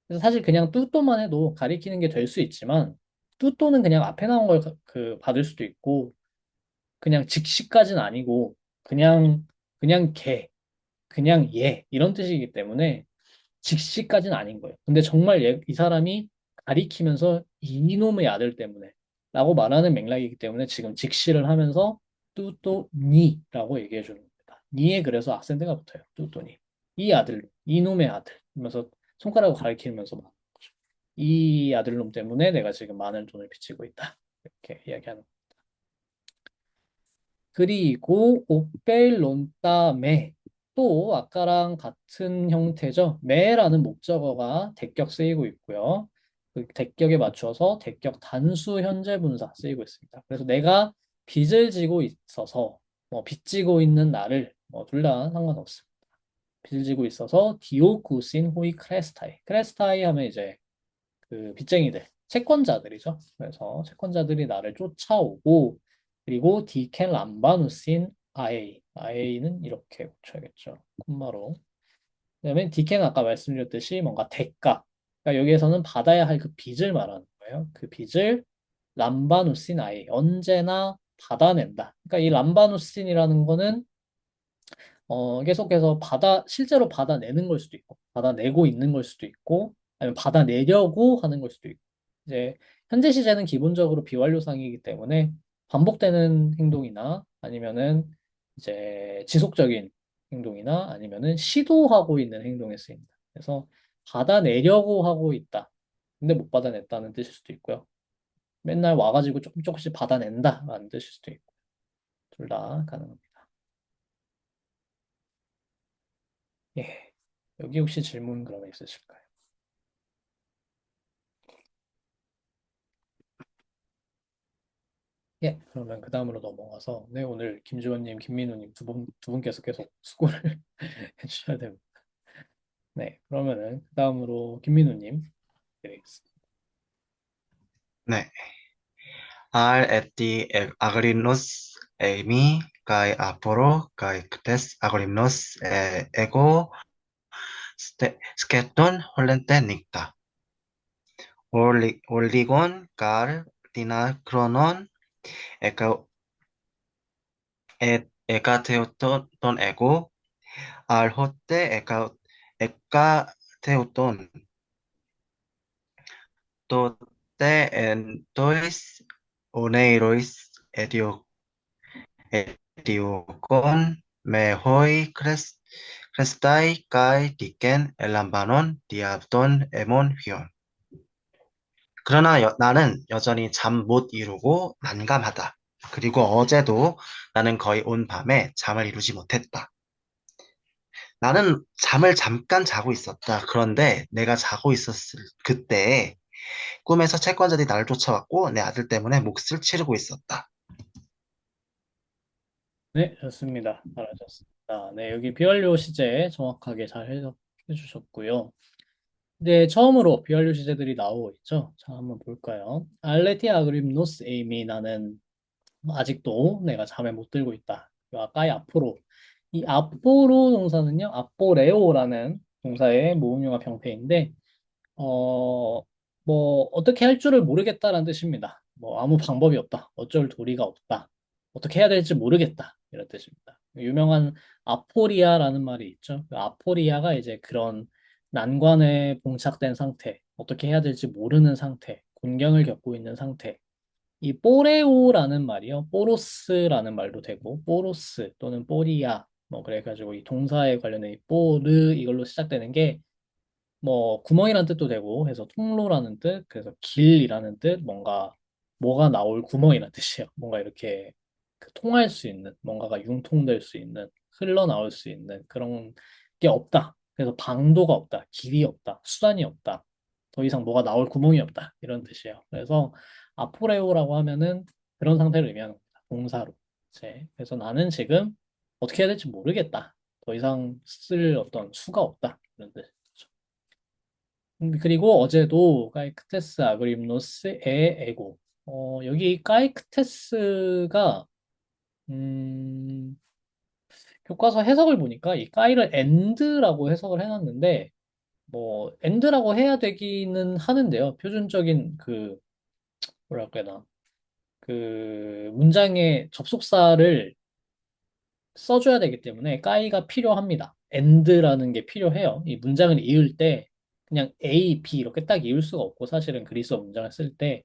그래서 사실 그냥 뚜또만 해도 가리키는 게 될 수 있지만 뚜또는 그냥 앞에 나온 걸 받을 수도 있고 그냥 직시까지는 아니고 그냥 개, 그냥 얘 이런 뜻이기 때문에 직시까지는 아닌 거예요. 근데 정말 이 사람이 가리키면서 이놈의 아들 때문에 라고 말하는 맥락이기 때문에 지금 직시를 하면서 뚜또 니라고 얘기해 주는 겁니다. 니에 그래서 악센트가 붙어요. 뚜또니. 이 아들, 이놈의 아들. 하면서 손가락을 가리키면서 말하는 거죠. 이 아들놈 때문에 내가 지금 많은 돈을 빚지고 있다. 이렇게 이야기하는 거예요. 그리고 오펠론따메 또 아까랑 같은 형태죠. 메라는 목적어가 대격 쓰이고 있고요. 그 대격에 맞춰서 대격 단수 현재 분사 쓰이고 있습니다. 그래서 내가 빚을 지고 있어서 뭐 빚지고 있는 나를 둘 다 상관없습니다. 빚을 지고 있어서 디오쿠신 호이 크레스타이. 크레스타이 하면 이제 그 빚쟁이들, 채권자들이죠. 그래서 채권자들이 나를 쫓아오고 그리고 디켄 람바누신 아에이. 아에이는 이렇게 붙여야겠죠. 콤마로. 그다음에 디켄은 아까 말씀드렸듯이 뭔가 대가. 그러니까 여기에서는 받아야 할 그 빚을 말하는 거예요. 그 빚을 람바누신 아에이. 언제나 받아낸다. 그러니까 이 람바누신이라는 거는 계속해서 실제로 받아내는 걸 수도 있고, 받아내고 있는 걸 수도 있고, 아니면 받아내려고 하는 걸 수도 있고. 이제, 현재 시제는 기본적으로 비완료상이기 때문에 반복되는 행동이나 아니면은 이제 지속적인 행동이나 아니면은 시도하고 있는 행동에 쓰입니다. 그래서 받아내려고 하고 있다. 근데 못 받아냈다는 뜻일 수도 있고요. 맨날 와가지고 조금 조금씩 받아낸다라는 뜻일 수도 있고. 둘 다 가능합니다. 예. 여기 혹시 질문 그러면 있으실까요? 예. 그러면 그 다음으로 넘어가서 네, 오늘 김주원님, 김민우님 두 분께서 계속 수고를 해주셔야 됩니다. 네. 그러면은 그 다음으로 김민우님 드리겠습니다. 네. R 에티 아그리노스 에미 가이 아포로 가이 크테스 아그리노스 에고 스케톤 홀렌테 닉다 올리곤 갈 디나 크로논 에카 에카테우톤 에고, 알호테 에카테우톤, 또테 엔토이스, 오네이로이스, 에디오콘, 메호이, 크레스타이, 까이, 디켄, 엘람바논, 디아브돈, 에몬, 휘온. 그러나 나는 여전히 잠 못 이루고 난감하다. 그리고 어제도 나는 거의 온 밤에 잠을 이루지 못했다. 나는 잠을 잠깐 자고 있었다. 그런데 내가 자고 있었을 그때에 꿈에서 채권자들이 나를 쫓아왔고 내 아들 때문에 몫을 치르고 있었다. 네, 좋습니다. 잘하셨습니다. 네, 여기 비완료 시제 정확하게 잘 해석해 주셨고요. 이제 처음으로 비완료 시제들이 나오고 있죠. 자, 한번 볼까요? 알레티 아그림노스 에이미 나는 아직도 내가 잠에 못 들고 있다. 아까의 앞으로. 이 앞으로 동사는요, 앞보레오라는 동사의 모음용합 형태인데, 어, 뭐, 어떻게 할 줄을 모르겠다라는 뜻입니다. 뭐, 아무 방법이 없다. 어쩔 도리가 없다. 어떻게 해야 될지 모르겠다. 이런 뜻입니다. 유명한 아포리아라는 말이 있죠. 그 아포리아가 이제 그런 난관에 봉착된 상태, 어떻게 해야 될지 모르는 상태, 곤경을 겪고 있는 상태. 이 뽀레오라는 말이요. 뽀로스라는 말도 되고, 뽀로스 또는 뽀리아, 뭐, 그래가지고 이 동사에 관련된 이 뽀르 이걸로 시작되는 게 뭐 구멍이라는 뜻도 되고 해서 통로라는 뜻, 그래서 길이라는 뜻, 뭔가 뭐가 나올 구멍이라는 뜻이에요. 뭔가 이렇게 그 통할 수 있는, 뭔가가 융통될 수 있는, 흘러나올 수 있는 그런 게 없다. 그래서 방도가 없다, 길이 없다, 수단이 없다. 더 이상 뭐가 나올 구멍이 없다. 이런 뜻이에요. 그래서 아포레오라고 하면은 그런 상태를 의미하는 겁니다. 동사로. 그래서 나는 지금 어떻게 해야 될지 모르겠다. 더 이상 쓸 어떤 수가 없다. 이런 뜻. 그리고 어제도 까이크테스 아그림노스 에 에고 여기 까이크테스가 음, 교과서 해석을 보니까 이 까이를 엔드라고 해석을 해놨는데 뭐 엔드라고 해야 되기는 하는데요. 표준적인 그 뭐랄까 해야 되나 그 문장의 접속사를 써줘야 되기 때문에 까이가 필요합니다. end라는 게 필요해요. 이 문장을 이을 때 그냥 A, B 이렇게 딱 이을 수가 없고 사실은 그리스어 문장을 쓸 때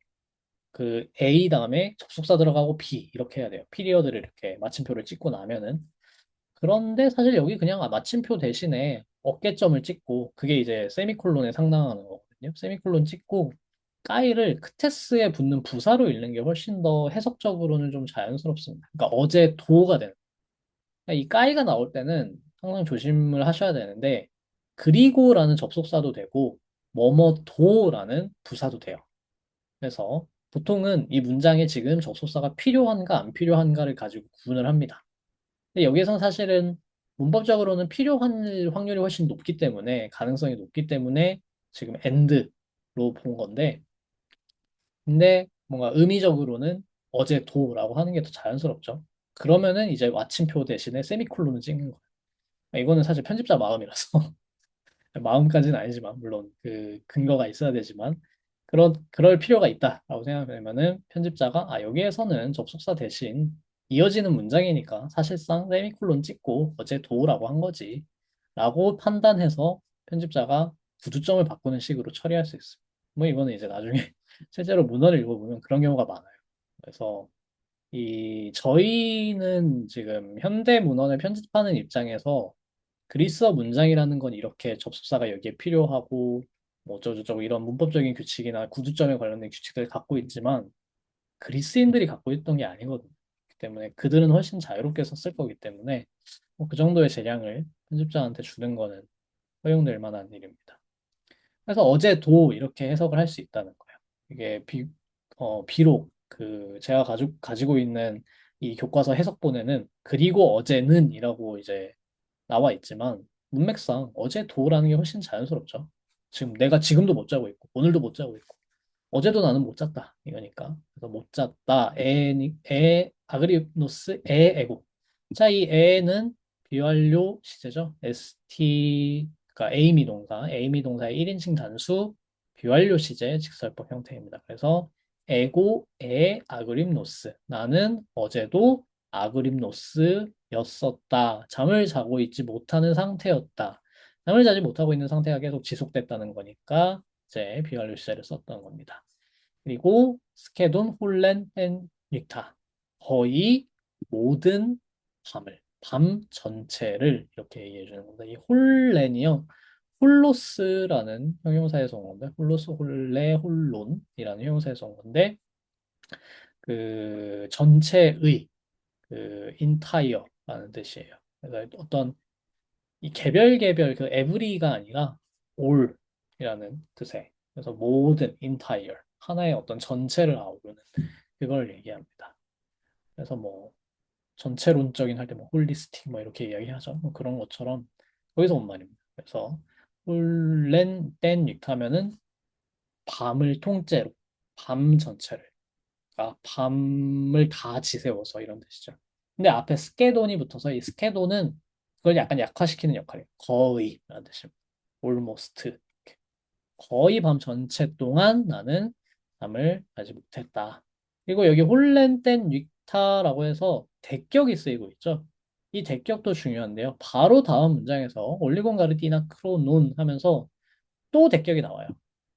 그 A 다음에 접속사 들어가고 B 이렇게 해야 돼요. 피리어드를 이렇게 마침표를 찍고 나면은 그런데 사실 여기 그냥 마침표 대신에 어깨점을 찍고 그게 이제 세미콜론에 상당하는 거거든요. 세미콜론 찍고 까이를 크테스에 붙는 부사로 읽는 게 훨씬 더 해석적으로는 좀 자연스럽습니다. 그러니까 어제 도가 되는 이 까이가 나올 때는 항상 조심을 하셔야 되는데, 그리고라는 접속사도 되고, 뭐뭐도라는 부사도 돼요. 그래서 보통은 이 문장에 지금 접속사가 필요한가 안 필요한가를 가지고 구분을 합니다. 근데 여기서는 사실은 문법적으로는 필요한 확률이 훨씬 높기 때문에, 가능성이 높기 때문에 지금 and로 본 건데, 근데 뭔가 의미적으로는 어제 도라고 하는 게 더 자연스럽죠. 그러면은 이제 마침표 대신에 세미콜론을 찍는 거예요. 이거는 사실 편집자 마음이라서 마음까지는 아니지만 물론 그 근거가 있어야 되지만 그럴 필요가 있다라고 생각하면은 편집자가 여기에서는 접속사 대신 이어지는 문장이니까 사실상 세미콜론 찍고 어제 도라고 한 거지 라고 판단해서 편집자가 구두점을 바꾸는 식으로 처리할 수 있어요. 뭐 이거는 이제 나중에 실제로 문헌을 읽어보면 그런 경우가 많아요. 그래서 이 저희는 지금 현대 문헌을 편집하는 입장에서 그리스어 문장이라는 건 이렇게 접속사가 여기에 필요하고 뭐 어쩌고저쩌고 이런 문법적인 규칙이나 구두점에 관련된 규칙들을 갖고 있지만 그리스인들이 갖고 있던 게 아니거든요. 그렇기 때문에 그들은 훨씬 자유롭게 썼을 거기 때문에 뭐그 정도의 재량을 편집자한테 주는 거는 허용될 만한 일입니다. 그래서 어제도 이렇게 해석을 할 수 있다는 거예요. 이게 비록 그 제가 가지고 있는 이 교과서 해석본에는 그리고 어제는이라고 이제 나와 있지만 문맥상 어제도라는 게 훨씬 자연스럽죠. 지금 내가 지금도 못 자고 있고 오늘도 못 자고 있고 어제도 나는 못 잤다 이거니까 그래서 못 잤다 에 아그리노스 에 에고 자 이 에는 비완료 시제죠. st 그러니까 에이미 동사 에이미 동사의 1인칭 단수 비완료 시제 직설법 형태입니다. 그래서 에고 에 아그림노스 나는 어제도 아그림노스 였었다. 잠을 자고 있지 못하는 상태였다. 잠을 자지 못하고 있는 상태가 계속 지속됐다는 거니까 이제 비완료 시제를 썼던 겁니다. 그리고 스케돈 홀렌 앤 닉타. 거의 모든 밤 전체를 이렇게 얘기해 주는 겁니다. 이 홀렌이요. 홀로스라는 형용사에서 온 건데, 홀로스, 홀레, 홀론이라는 형용사에서 온 건데, 그 전체의 그 intire라는 뜻이에요. 그래서 어떤 이 개별 그 every가 아니라 all이라는 뜻의 그래서 모든 entire 하나의 어떤 전체를 아우르는 그걸 얘기합니다. 그래서 뭐 전체론적인 할 때 뭐 홀리스틱 뭐 이렇게 이야기하죠. 뭐 그런 것처럼 거기서 온 말입니다. 그래서 홀렌 땐 닉하면은 밤을 통째로 밤 전체를 밤을 다 지새워서 이런 뜻이죠. 근데 앞에 스케돈이 붙어서 이 스케돈은 그걸 약간 약화시키는 역할이에요. 거의라는 뜻입니다. almost. 거의 밤 전체 동안 나는 잠을 자지 못했다. 그리고 여기 홀렌 닉타라고 해서 대격이 쓰이고 있죠. 이 대격도 중요한데요. 바로 다음 문장에서 올리곤 가르디나 크로논 하면서 또 대격이 나와요.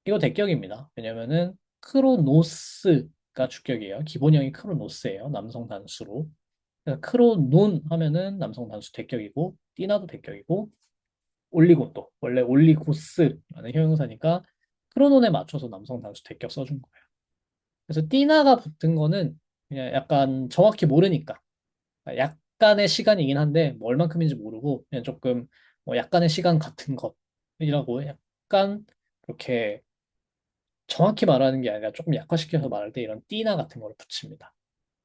이거 대격입니다. 왜냐면은 크로노스가 주격이에요. 기본형이 크로노스예요. 남성 단수로. 그래서 크로논 하면은 남성 단수 대격이고 띠나도 대격이고 올리고또 원래 올리고스라는 형용사니까 크로논에 맞춰서 남성 단수 대격 써준 거예요. 그래서 띠나가 붙은 거는 그냥 약간 정확히 모르니까 약간의 시간이긴 한데 뭐 얼만큼인지 모르고 그냥 조금 뭐 약간의 시간 같은 것이라고 약간 그렇게 정확히 말하는 게 아니라 조금 약화시켜서 말할 때 이런 띠나 같은 걸 붙입니다.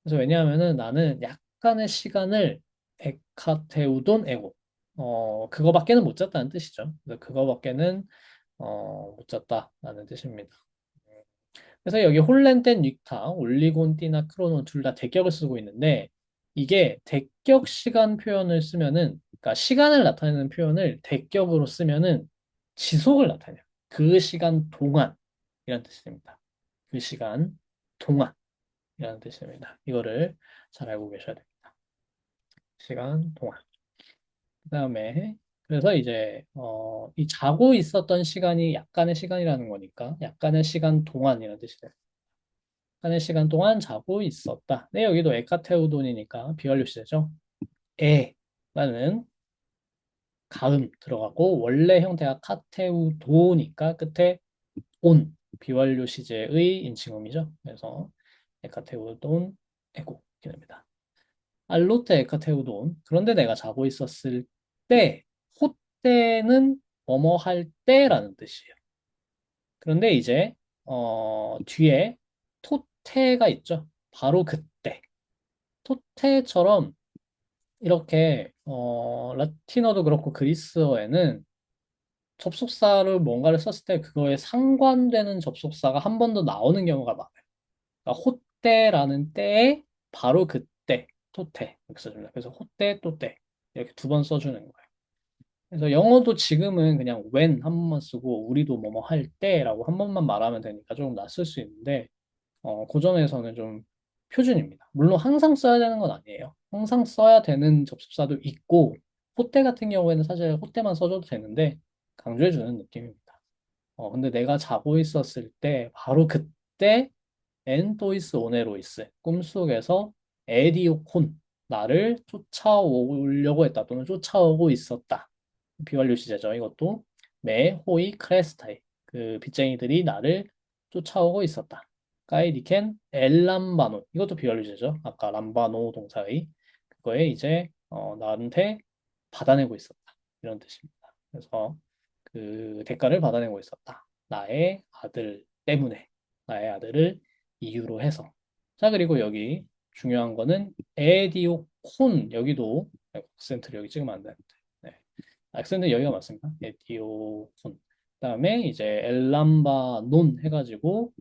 그래서 왜냐하면은 나는 약간의 시간을 에카테우돈 에고 그거밖에는 못 잤다는 뜻이죠. 그래서 그거밖에는 못 잤다라는 뜻입니다. 그래서 여기 홀렌 닉타, 올리곤, 띠나, 크로논 둘 다 대격을 쓰고 있는데 이게 대격 시간 표현을 쓰면은 그러니까 시간을 나타내는 표현을 대격으로 쓰면은 지속을 나타내요. 그 시간 동안 이런 뜻입니다. 그 시간 동안이라는 뜻입니다. 이거를 잘 알고 계셔야 됩니다. 시간 동안. 그다음에 그래서 이제 이 자고 있었던 시간이 약간의 시간이라는 거니까 약간의 시간 동안이라는 뜻이 돼요. 약간의 시간 동안 자고 있었다. 네, 여기도 에카테우돈이니까 비완료 시제죠. 에라는 가음 들어가고 원래 형태가 카테우도니까 끝에 온 비완료 시제의 인칭음이죠. 그래서 에카테우돈 에고 이렇게 됩니다. 알로테 에카테우돈 그런데 내가 자고 있었을 때 호때는 뭐뭐 할 때라는 뜻이에요. 그런데 이제 뒤에 토테가 있죠. 바로 그때 토테처럼 이렇게 라틴어도 그렇고 그리스어에는 접속사를 뭔가를 썼을 때 그거에 상관되는 접속사가 한 번 더 나오는 경우가 많아요. 그러니까 호때라는 때에 바로 그때 토테 이렇게 써줍니다. 그래서 호때 또때 이렇게 두 번 써주는 거예요. 그래서 영어도 지금은 그냥 when 한 번만 쓰고 우리도 뭐뭐 할 때라고 한 번만 말하면 되니까 조금 낯설 수 있는데 고전에서는 좀 표준입니다. 물론 항상 써야 되는 건 아니에요. 항상 써야 되는 접속사도 있고 호때 같은 경우에는 사실 호때만 써줘도 되는데 강조해주는 느낌입니다. 근데 내가 자고 있었을 때 바로 그때 엔토이스 오네로이스 꿈속에서 에디오콘 나를 쫓아오려고 했다 또는 쫓아오고 있었다. 비완료 시제죠. 이것도 메 호이 크레스타이 그 빚쟁이들이 나를 쫓아오고 있었다. 까이디켄 엘람바노 이것도 비완료 시제죠. 아까 람바노 동사의 그거에 이제 나한테 받아내고 있었다. 이런 뜻입니다. 그래서 그 대가를 받아내고 있었다. 나의 아들 때문에 나의 아들을 이유로 해서. 자, 그리고 여기 중요한 거는 에디오콘 여기도 악센트를 여기 찍으면 안 되는데. 네. 악센트 여기가 맞습니다. 에디오콘. 그다음에 이제 엘람바 논 해가지고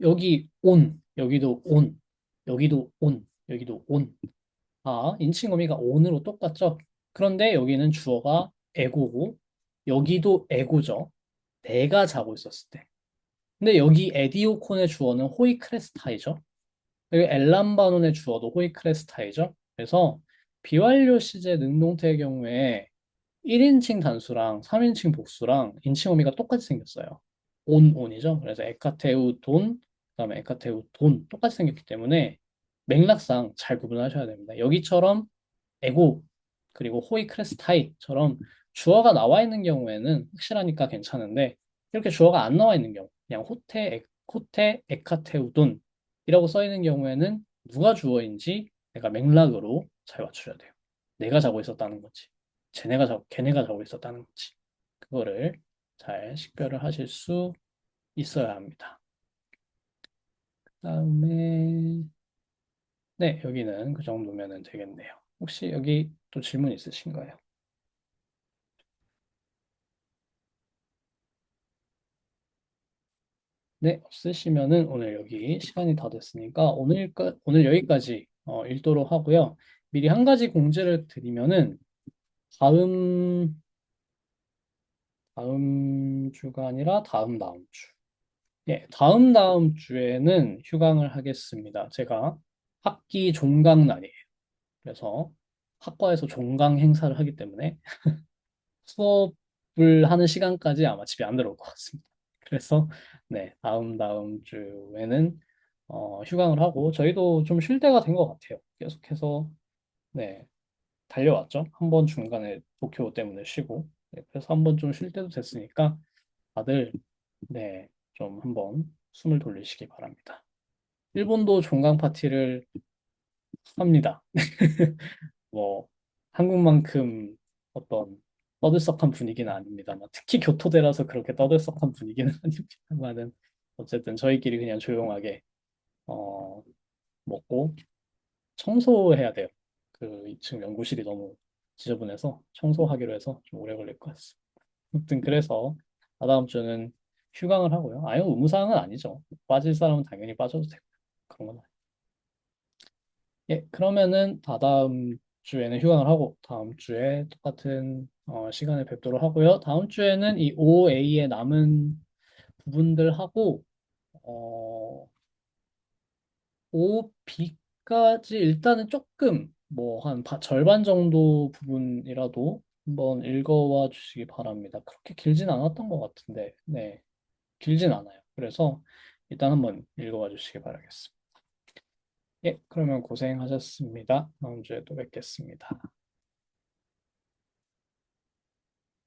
여기 온 여기도 온 여기도 온 여기도 온. 인칭 의미가 온으로 똑같죠? 그런데 여기는 주어가 에고고 여기도 에고죠. 내가 자고 있었을 때. 근데 여기 에디오콘의 주어는 호이크레스타이죠. 여기 엘람바논의 주어도 호이크레스타이죠. 그래서 비완료 시제 능동태의 경우에 1인칭 단수랑 3인칭 복수랑 인칭 어미가 똑같이 생겼어요. 온이죠. 그래서 에카테우 돈, 그다음에 에카테우 돈 똑같이 생겼기 때문에 맥락상 잘 구분하셔야 됩니다. 여기처럼 에고 그리고 호이 크레스타이처럼 주어가 나와 있는 경우에는 확실하니까 괜찮은데 이렇게 주어가 안 나와 있는 경우 그냥 호테 에카테우돈이라고 써 있는 경우에는 누가 주어인지 내가 맥락으로 잘 맞추셔야 돼요. 내가 자고 있었다는 거지. 걔네가 자고 있었다는 거지. 그거를 잘 식별을 하실 수 있어야 합니다. 그다음에 네, 여기는 그 정도면 되겠네요. 혹시 여기 또 질문 있으신가요? 네, 없으시면은 오늘 여기 시간이 다 됐으니까 오늘 여기까지 읽도록 하고요. 미리 한 가지 공지를 드리면은 다음 다음 주가 아니라 다음 주. 예, 다음 주에는 휴강을 하겠습니다. 제가 학기 종강 날이에요. 그래서 학과에서 종강 행사를 하기 때문에 수업을 하는 시간까지 아마 집에 안 들어올 것 같습니다. 그래서 네, 다음 주에는 휴강을 하고 저희도 좀 쉴 때가 된 것 같아요. 계속해서 네, 달려왔죠. 한 번 중간에 도쿄 때문에 쉬고 네, 그래서 한 번 좀 쉴 때도 됐으니까 다들 네, 좀 한번 숨을 돌리시기 바랍니다. 일본도 종강 파티를 합니다. 뭐 한국만큼 어떤 떠들썩한 분위기는 아닙니다만 특히 교토대라서 그렇게 떠들썩한 분위기는 아닙니다만은 어쨌든 저희끼리 그냥 조용하게 어, 먹고 청소해야 돼요. 그 2층 연구실이 너무 지저분해서 청소하기로 해서 좀 오래 걸릴 것 같습니다. 아무튼 그래서 다다음 주는 휴강을 하고요. 아유 의무사항은 아니죠. 빠질 사람은 당연히 빠져도 되고 그런 건 예, 그러면은 다다음 주에는 휴강을 하고 다음 주에 똑같은 시간에 뵙도록 하고요. 다음 주에는 이 OA의 남은 부분들하고 어, OB까지 일단은 조금 뭐 한 절반 정도 부분이라도 한번 읽어와 주시기 바랍니다. 그렇게 길진 않았던 것 같은데, 네, 길진 않아요. 그래서 일단 한번 읽어와 주시기 바라겠습니다. 예, 그러면 고생하셨습니다. 다음 주에 또 뵙겠습니다.